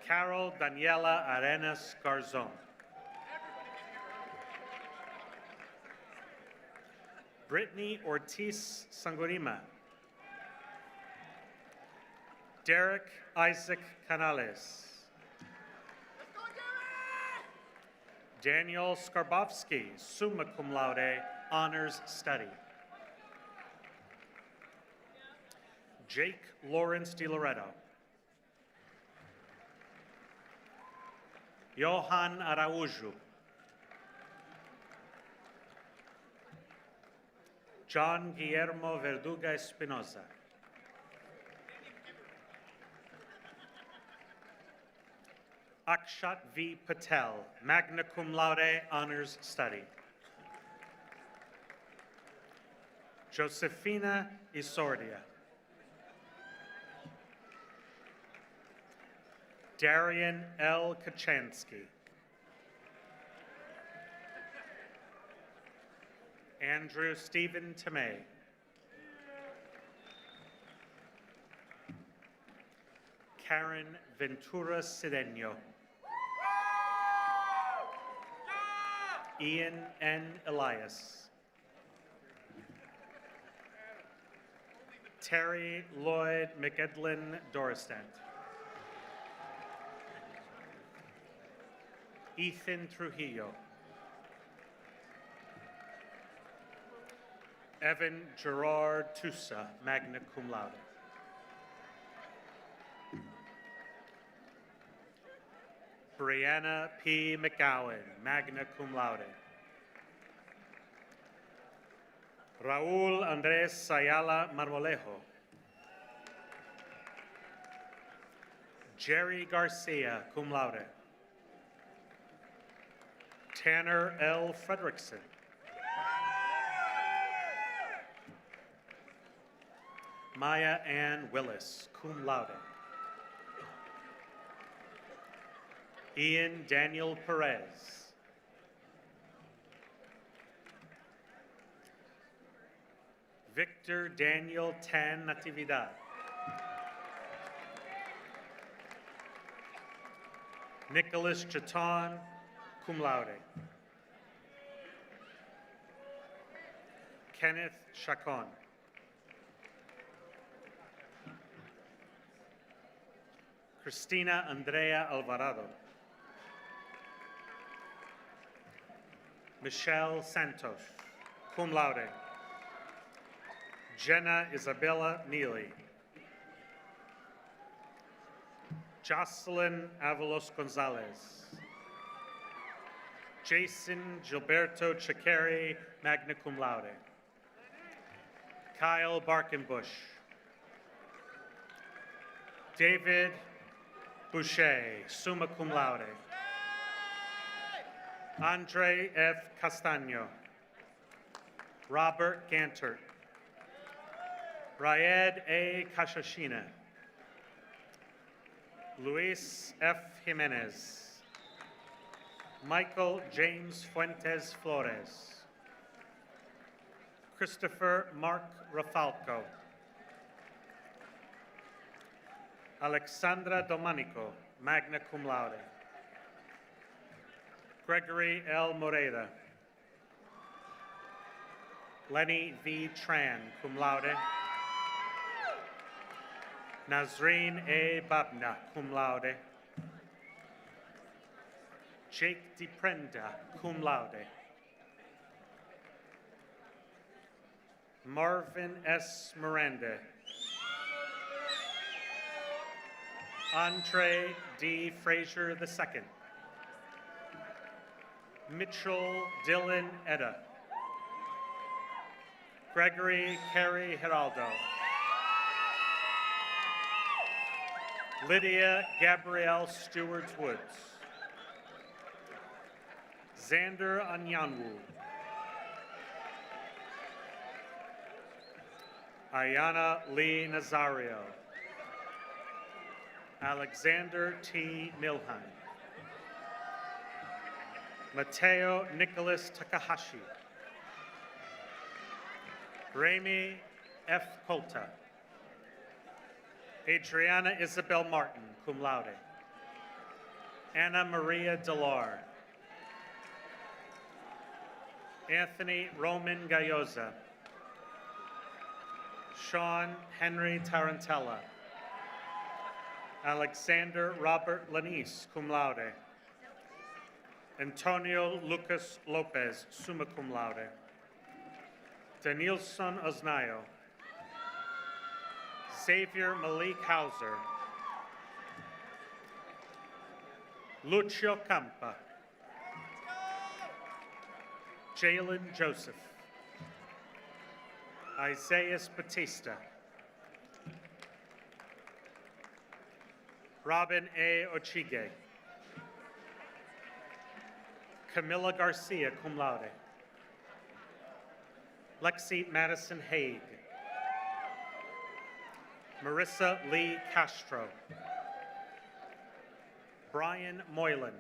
M: Carol Daniela Arenas Garzon. Brittany Ortiz Sangorima. Derek Isaac Canales. Daniel Skarbovsky, summa cum laude, honors study. Jake Lawrence Di Loretto. Johan Araujo. John Guillermo Verduga Espinoza. Akshat V. Patel, magna cum laude, honors study. Josefina Isordia. Darian L. Kachansky. Andrew Stephen Tomei. Karen Ventura Cedeno. Ian N. Elias. Terry Lloyd McEdlin Doristant. Ethan Trujillo. Evan Gerard Tusa, magna cum laude. Brianna P. McGowan, magna cum laude. Raul Andres Sayala Marmolejo. Jerry Garcia, cum laude. Tanner L. Frederickson. Maya Ann Willis, cum laude. Ian Daniel Perez. Victor Daniel Tan Natividad. Nicholas Chaton, cum laude. Kenneth Chacon. Cristina Andrea Alvarado. Michelle Santos, cum laude. Jenna Isabella Neely. Jocelyn Avalos Gonzalez. Jason Gilberto Chicari, magna cum laude. Kyle Barkenbush. David Boucher, summa cum laude. Andre F. Castaño. Robert Gantert. Raed A. Kashashina. Luis F. Jimenez. Michael James Fuentes Flores. Christopher Mark Rafalco. Alexandra Domanico, magna cum laude. Gregory L. Moreda. Lenny V. Tran, cum laude. Nazreen A. Babna, cum laude. Jake DiPrenda, cum laude. Marvin S. Miranda. Andre D. Frazier II. Mitchell Dylan Etta. Gregory Carey Geraldo. Lydia Gabrielle Stewart Woods. Xander Anyanwu. Ayana Lee Nazario. Alexander T. Milheim. Mateo Nicholas Takahashi. Rami F. Colta. Adriana Isabel Martin, cum laude. Anna Maria Delar. Anthony Roman Gayoza. Sean Henry Tarantella. Alexander Robert Lanise, cum laude. Antonio Lucas Lopez, summa cum laude. Danielson Osnayo. Xavier Malik Hauser. Lucio Campa. Jalen Joseph. Isaiah Batista. Robin A. Ochige. Camilla Garcia, cum laude. Lexi Madison Haig. Marissa Lee Castro. Brian Moylan.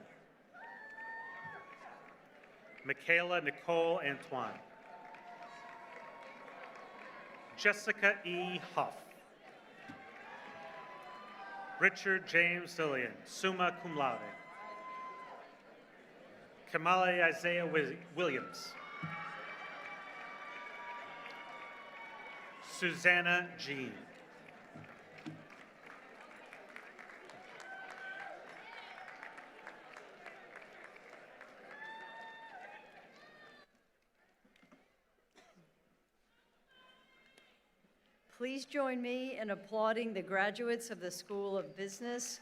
M: Michaela Nicole Antoine. Jessica E. Huff. Richard James Dillian, summa cum laude. Kamala Isaiah Williams. Susanna Jean.
L: Please join me in applauding the graduates of the School of Business,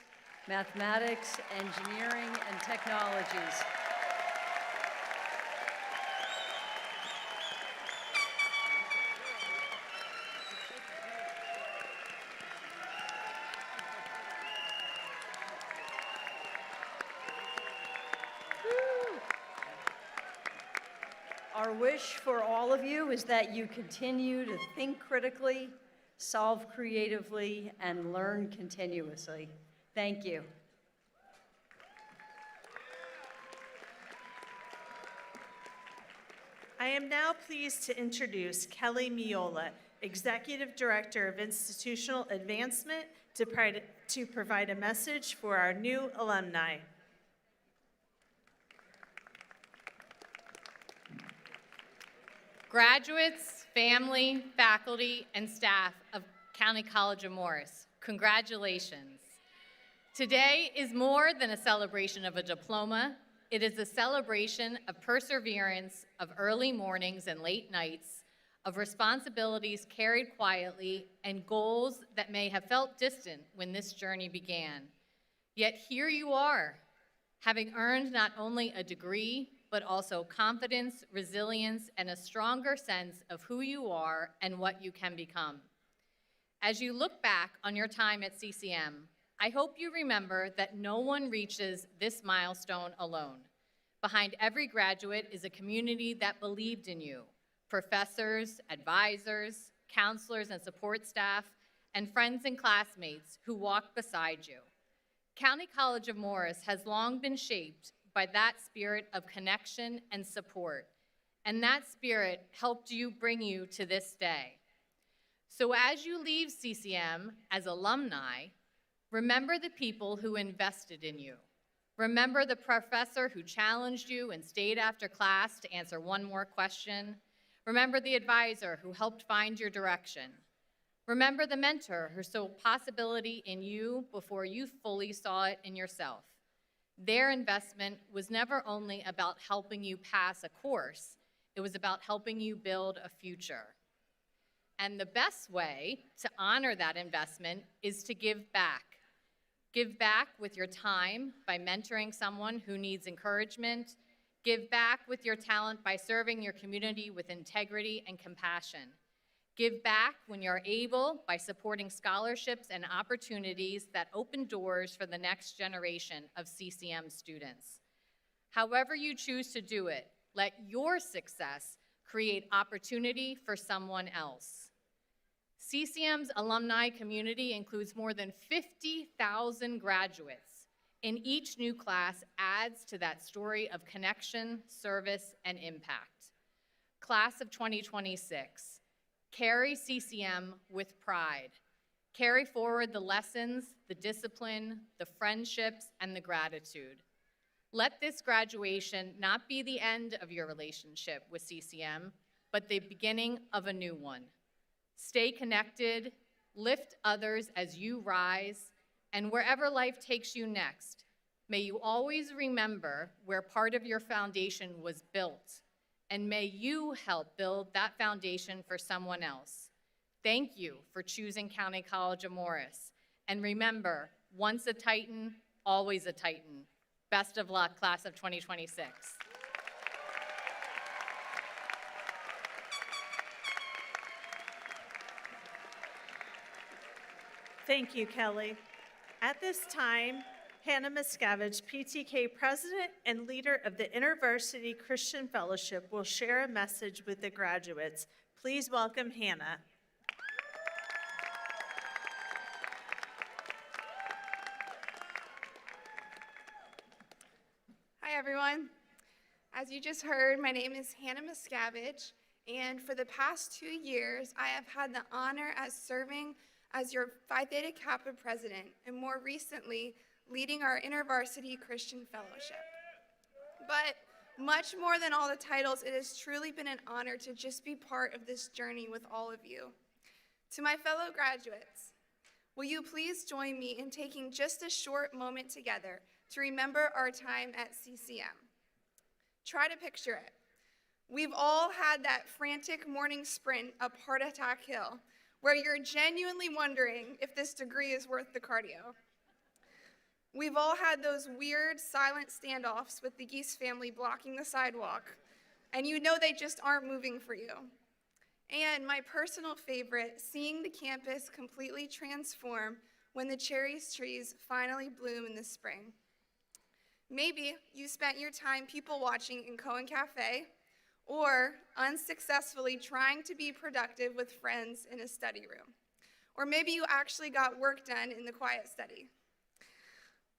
L: Mathematics, Engineering, and Technologies. Our wish for all of you is that you continue to think critically, solve creatively, and learn continuously. Thank you.
A: I am now pleased to introduce Kelly Miola, Executive Director of Institutional Advancement, to provide a message for our new alumni.
N: Graduates, family, faculty, and staff of County College of Morris, congratulations. Today is more than a celebration of a diploma. It is a celebration of perseverance, of early mornings and late nights, of responsibilities carried quietly, and goals that may have felt distant when this journey began. Yet here you are, having earned not only a degree, but also confidence, resilience, and a stronger sense of who you are and what you can become. As you look back on your time at CCM, I hope you remember that no one reaches this milestone alone. Behind every graduate is a community that believed in you: professors, advisors, counselors and support staff, and friends and classmates who walked beside you. County College of Morris has long been shaped by that spirit of connection and support, and that spirit helped bring you to this day. So as you leave CCM as alumni, remember the people who invested in you. Remember the professor who challenged you and stayed after class to answer one more question. Remember the advisor who helped find your direction. Remember the mentor who saw possibility in you before you fully saw it in yourself. Their investment was never only about helping you pass a course, it was about helping you build a future. And the best way to honor that investment is to give back. Give back with your time by mentoring someone who needs encouragement. Give back with your talent by serving your community with integrity and compassion. Give back when you're able by supporting scholarships and opportunities that open doors for the next generation of CCM students. However you choose to do it, let your success create opportunity for someone else. CCM's alumni community includes more than 50,000 graduates, and each new class adds to that story of connection, service, and impact. Class of 2026, carry CCM with pride. Carry forward the lessons, the discipline, the friendships, and the gratitude. Let this graduation not be the end of your relationship with CCM, but the beginning of a new one. Stay connected, lift others as you rise, and wherever life takes you next, may you always remember where part of your foundation was built, and may you help build that foundation for someone else. Thank you for choosing County College of Morris. And remember, once a Titan, always a Titan. Best of luck, class of 2026.
A: Thank you, Kelly. At this time, Hannah Miscavige, PTK President and leader of the InterVarsity Christian Fellowship, will share a message with the graduates. Please welcome Hannah.
O: Hi, everyone. As you just heard, my name is Hannah Miscavige, and for the past 2 years, I have had the honor as serving as your Phi Theta Kappa president, and more recently, leading our InterVarsity Christian Fellowship. But much more than all the titles, it has truly been an honor to just be part of this journey with all of you. To my fellow graduates, will you please join me in taking just a short moment together to remember our time at CCM? Try to picture it. We've all had that frantic morning sprint up Heart Attack Hill, where you're genuinely wondering if this degree is worth the cardio. We've all had those weird, silent standoffs with the Geese family blocking the sidewalk, and you know they just aren't moving for you. And my personal favorite, seeing the campus completely transform when the cherry trees finally bloom in the spring. Maybe you spent your time people watching in Cohen Cafe, or unsuccessfully trying to be productive with friends in a study room. Or maybe you actually got work done in the quiet study.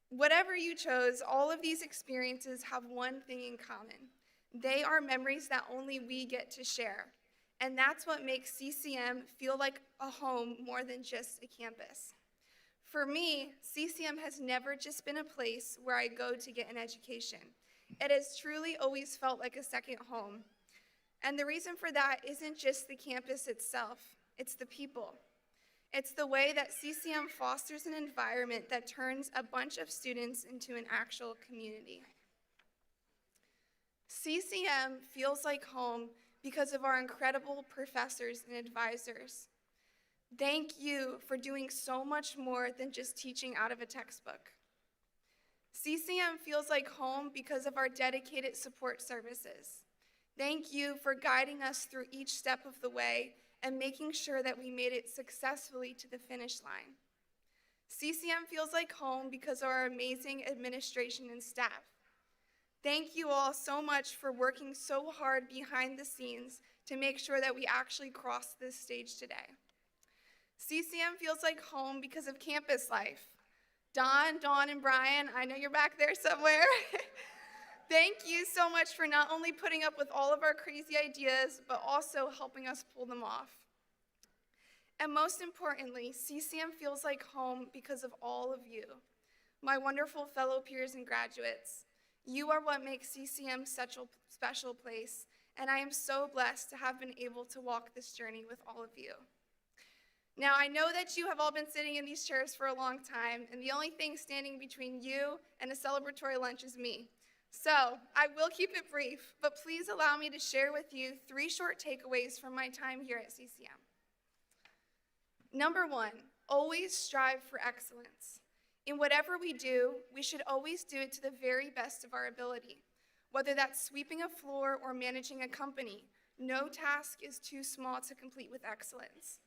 O: Whatever you chose, all of these experiences have one thing in common. They are memories that only we get to share. And that's what makes CCM feel like a home more than just a campus. For me, CCM has never just been a place where I go to get an education. It has truly always felt like a second home. And the reason for that isn't just the campus itself, it's the people. It's the way that CCM fosters an environment that turns a bunch of students into an actual community. CCM feels like home because of our incredible professors and advisors. Thank you for doing so much more than just teaching out of a textbook. CCM feels like home because of our dedicated support services. Thank you for guiding us through each step of the way and making sure that we made it successfully to the finish line. CCM feels like home because of our amazing administration and staff. Thank you all so much for working so hard behind the scenes to make sure that we actually crossed this stage today. CCM feels like home because of campus life. Dawn, and Brian, I know you're back there somewhere. Thank you so much for not only putting up with all of our crazy ideas, but also helping us pull them off. And most importantly, CCM feels like home because of all of you, my wonderful fellow peers and graduates. You are what makes CCM such a special place, and I am so blessed to have been able to walk this journey with all of you. Now, I know that you have all been sitting in these chairs for a long time, and the only thing standing between you and a celebratory lunch is me. So, I will keep it brief, but please allow me to share with you 3 short takeaways from my time here at CCM. Number 1, always strive for excellence. In whatever we do, we should always do it to the very best of our ability. Whether that's sweeping a floor or managing a company, no task is too small to complete with excellence.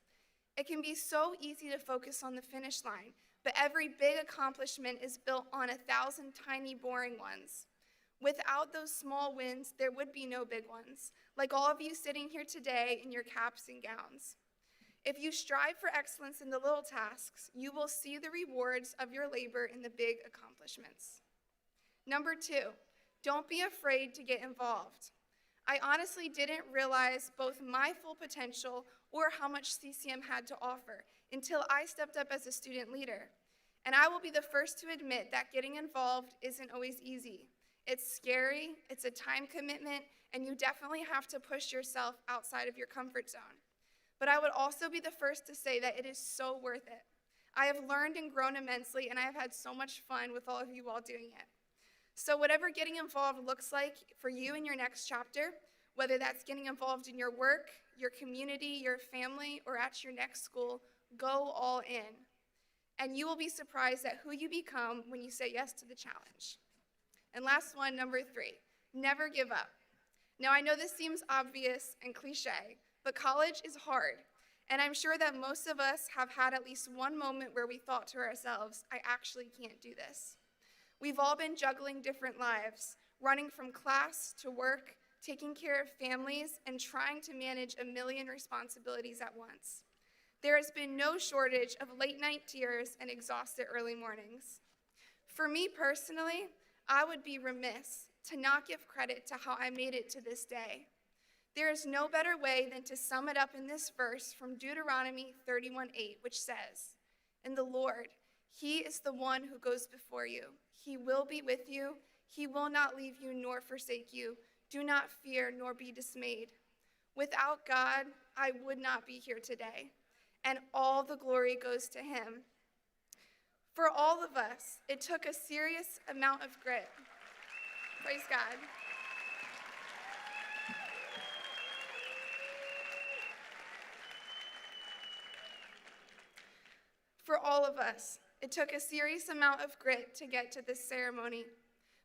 O: It can be so easy to focus on the finish line, but every big accomplishment is built on 1,000 tiny, boring ones. Without those small wins, there would be no big ones, like all of you sitting here today in your caps and gowns. If you strive for excellence in the little tasks, you will see the rewards of your labor in the big accomplishments. Number 2, don't be afraid to get involved. I honestly didn't realize both my full potential or how much CCM had to offer until I stepped up as a student leader. And I will be the first to admit that getting involved isn't always easy. It's scary, it's a time commitment, and you definitely have to push yourself outside of your comfort zone. But I would also be the first to say that it is so worth it. I have learned and grown immensely, and I have had so much fun with all of you while doing it. So whatever getting involved looks like for you in your next chapter, whether that's getting involved in your work, your community, your family, or at your next school, go all in. And you will be surprised at who you become when you say yes to the challenge. And last one, number 3, never give up. Now I know this seems obvious and cliche, but college is hard. And I'm sure that most of us have had at least one moment where we thought to ourselves, I actually can't do this. We've all been juggling different lives, running from class to work, taking care of families, and trying to manage a million responsibilities at once. There has been no shortage of late night tears and exhausted early mornings. For me personally, I would be remiss to not give credit to how I made it to this day. There is no better way than to sum it up in this verse from Deuteronomy 31:8, which says, "And the Lord, He is the one who goes before you. He will be with you. He will not leave you nor forsake you. Do not fear nor be dismayed." Without God, I would not be here today, and all the glory goes to Him. For all of us, it took a serious amount of grit. Praise God. For all of us, it took a serious amount of grit to get to this ceremony.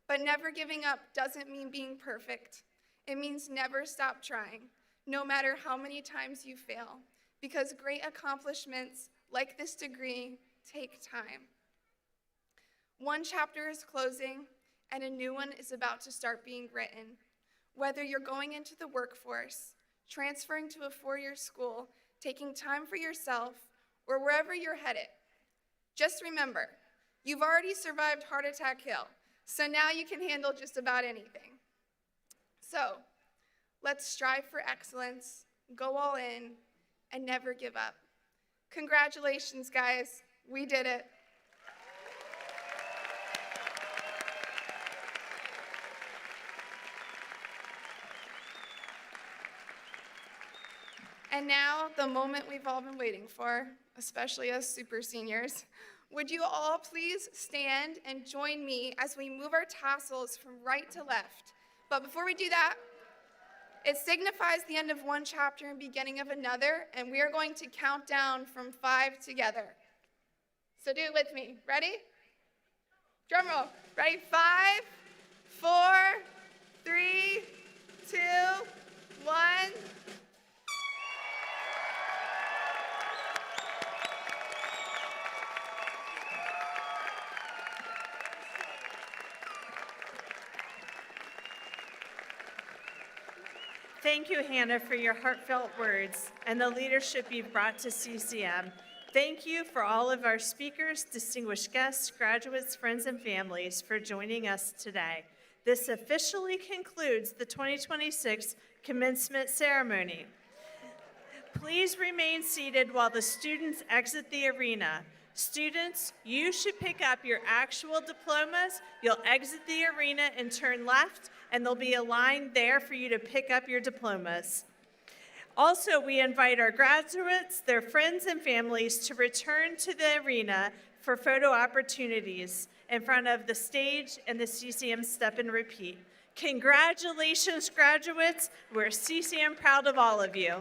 O: But never giving up doesn't mean being perfect. It means never stop trying, no matter how many times you fail, because great accomplishments, like this degree, take time. One chapter is closing, and a new one is about to start being written. Whether you're going into the workforce, transferring to a 4-year school, taking time for yourself, or wherever you're headed, just remember, you've already survived Heart Attack Hill, so now you can handle just about anything. So, let's strive for excellence, go all in, and never give up. Congratulations, guys. We did it. And now, the moment we've all been waiting for, especially us super seniors. Would you all please stand and join me as we move our tassels from right to left? But before we do that, it signifies the end of one chapter and beginning of another, and we are going to count down from 5 together. So do it with me. Ready? Drum roll. Ready? 5, 4, 3, 2, 1.
A: Thank you, Hannah, for your heartfelt words and the leadership you've brought to CCM. Thank you for all of our speakers, distinguished guests, graduates, friends, and families for joining us today. This officially concludes the 2026 commencement ceremony. Please remain seated while the students exit the arena. Students, you should pick up your actual diplomas. You'll exit the arena and turn left, and there'll be a line there for you to pick up your diplomas. Also, we invite our graduates, their friends, and families to return to the arena for photo opportunities in front of the stage and the CCM Step and Repeat. Congratulations, graduates. We're CCM proud of all of you.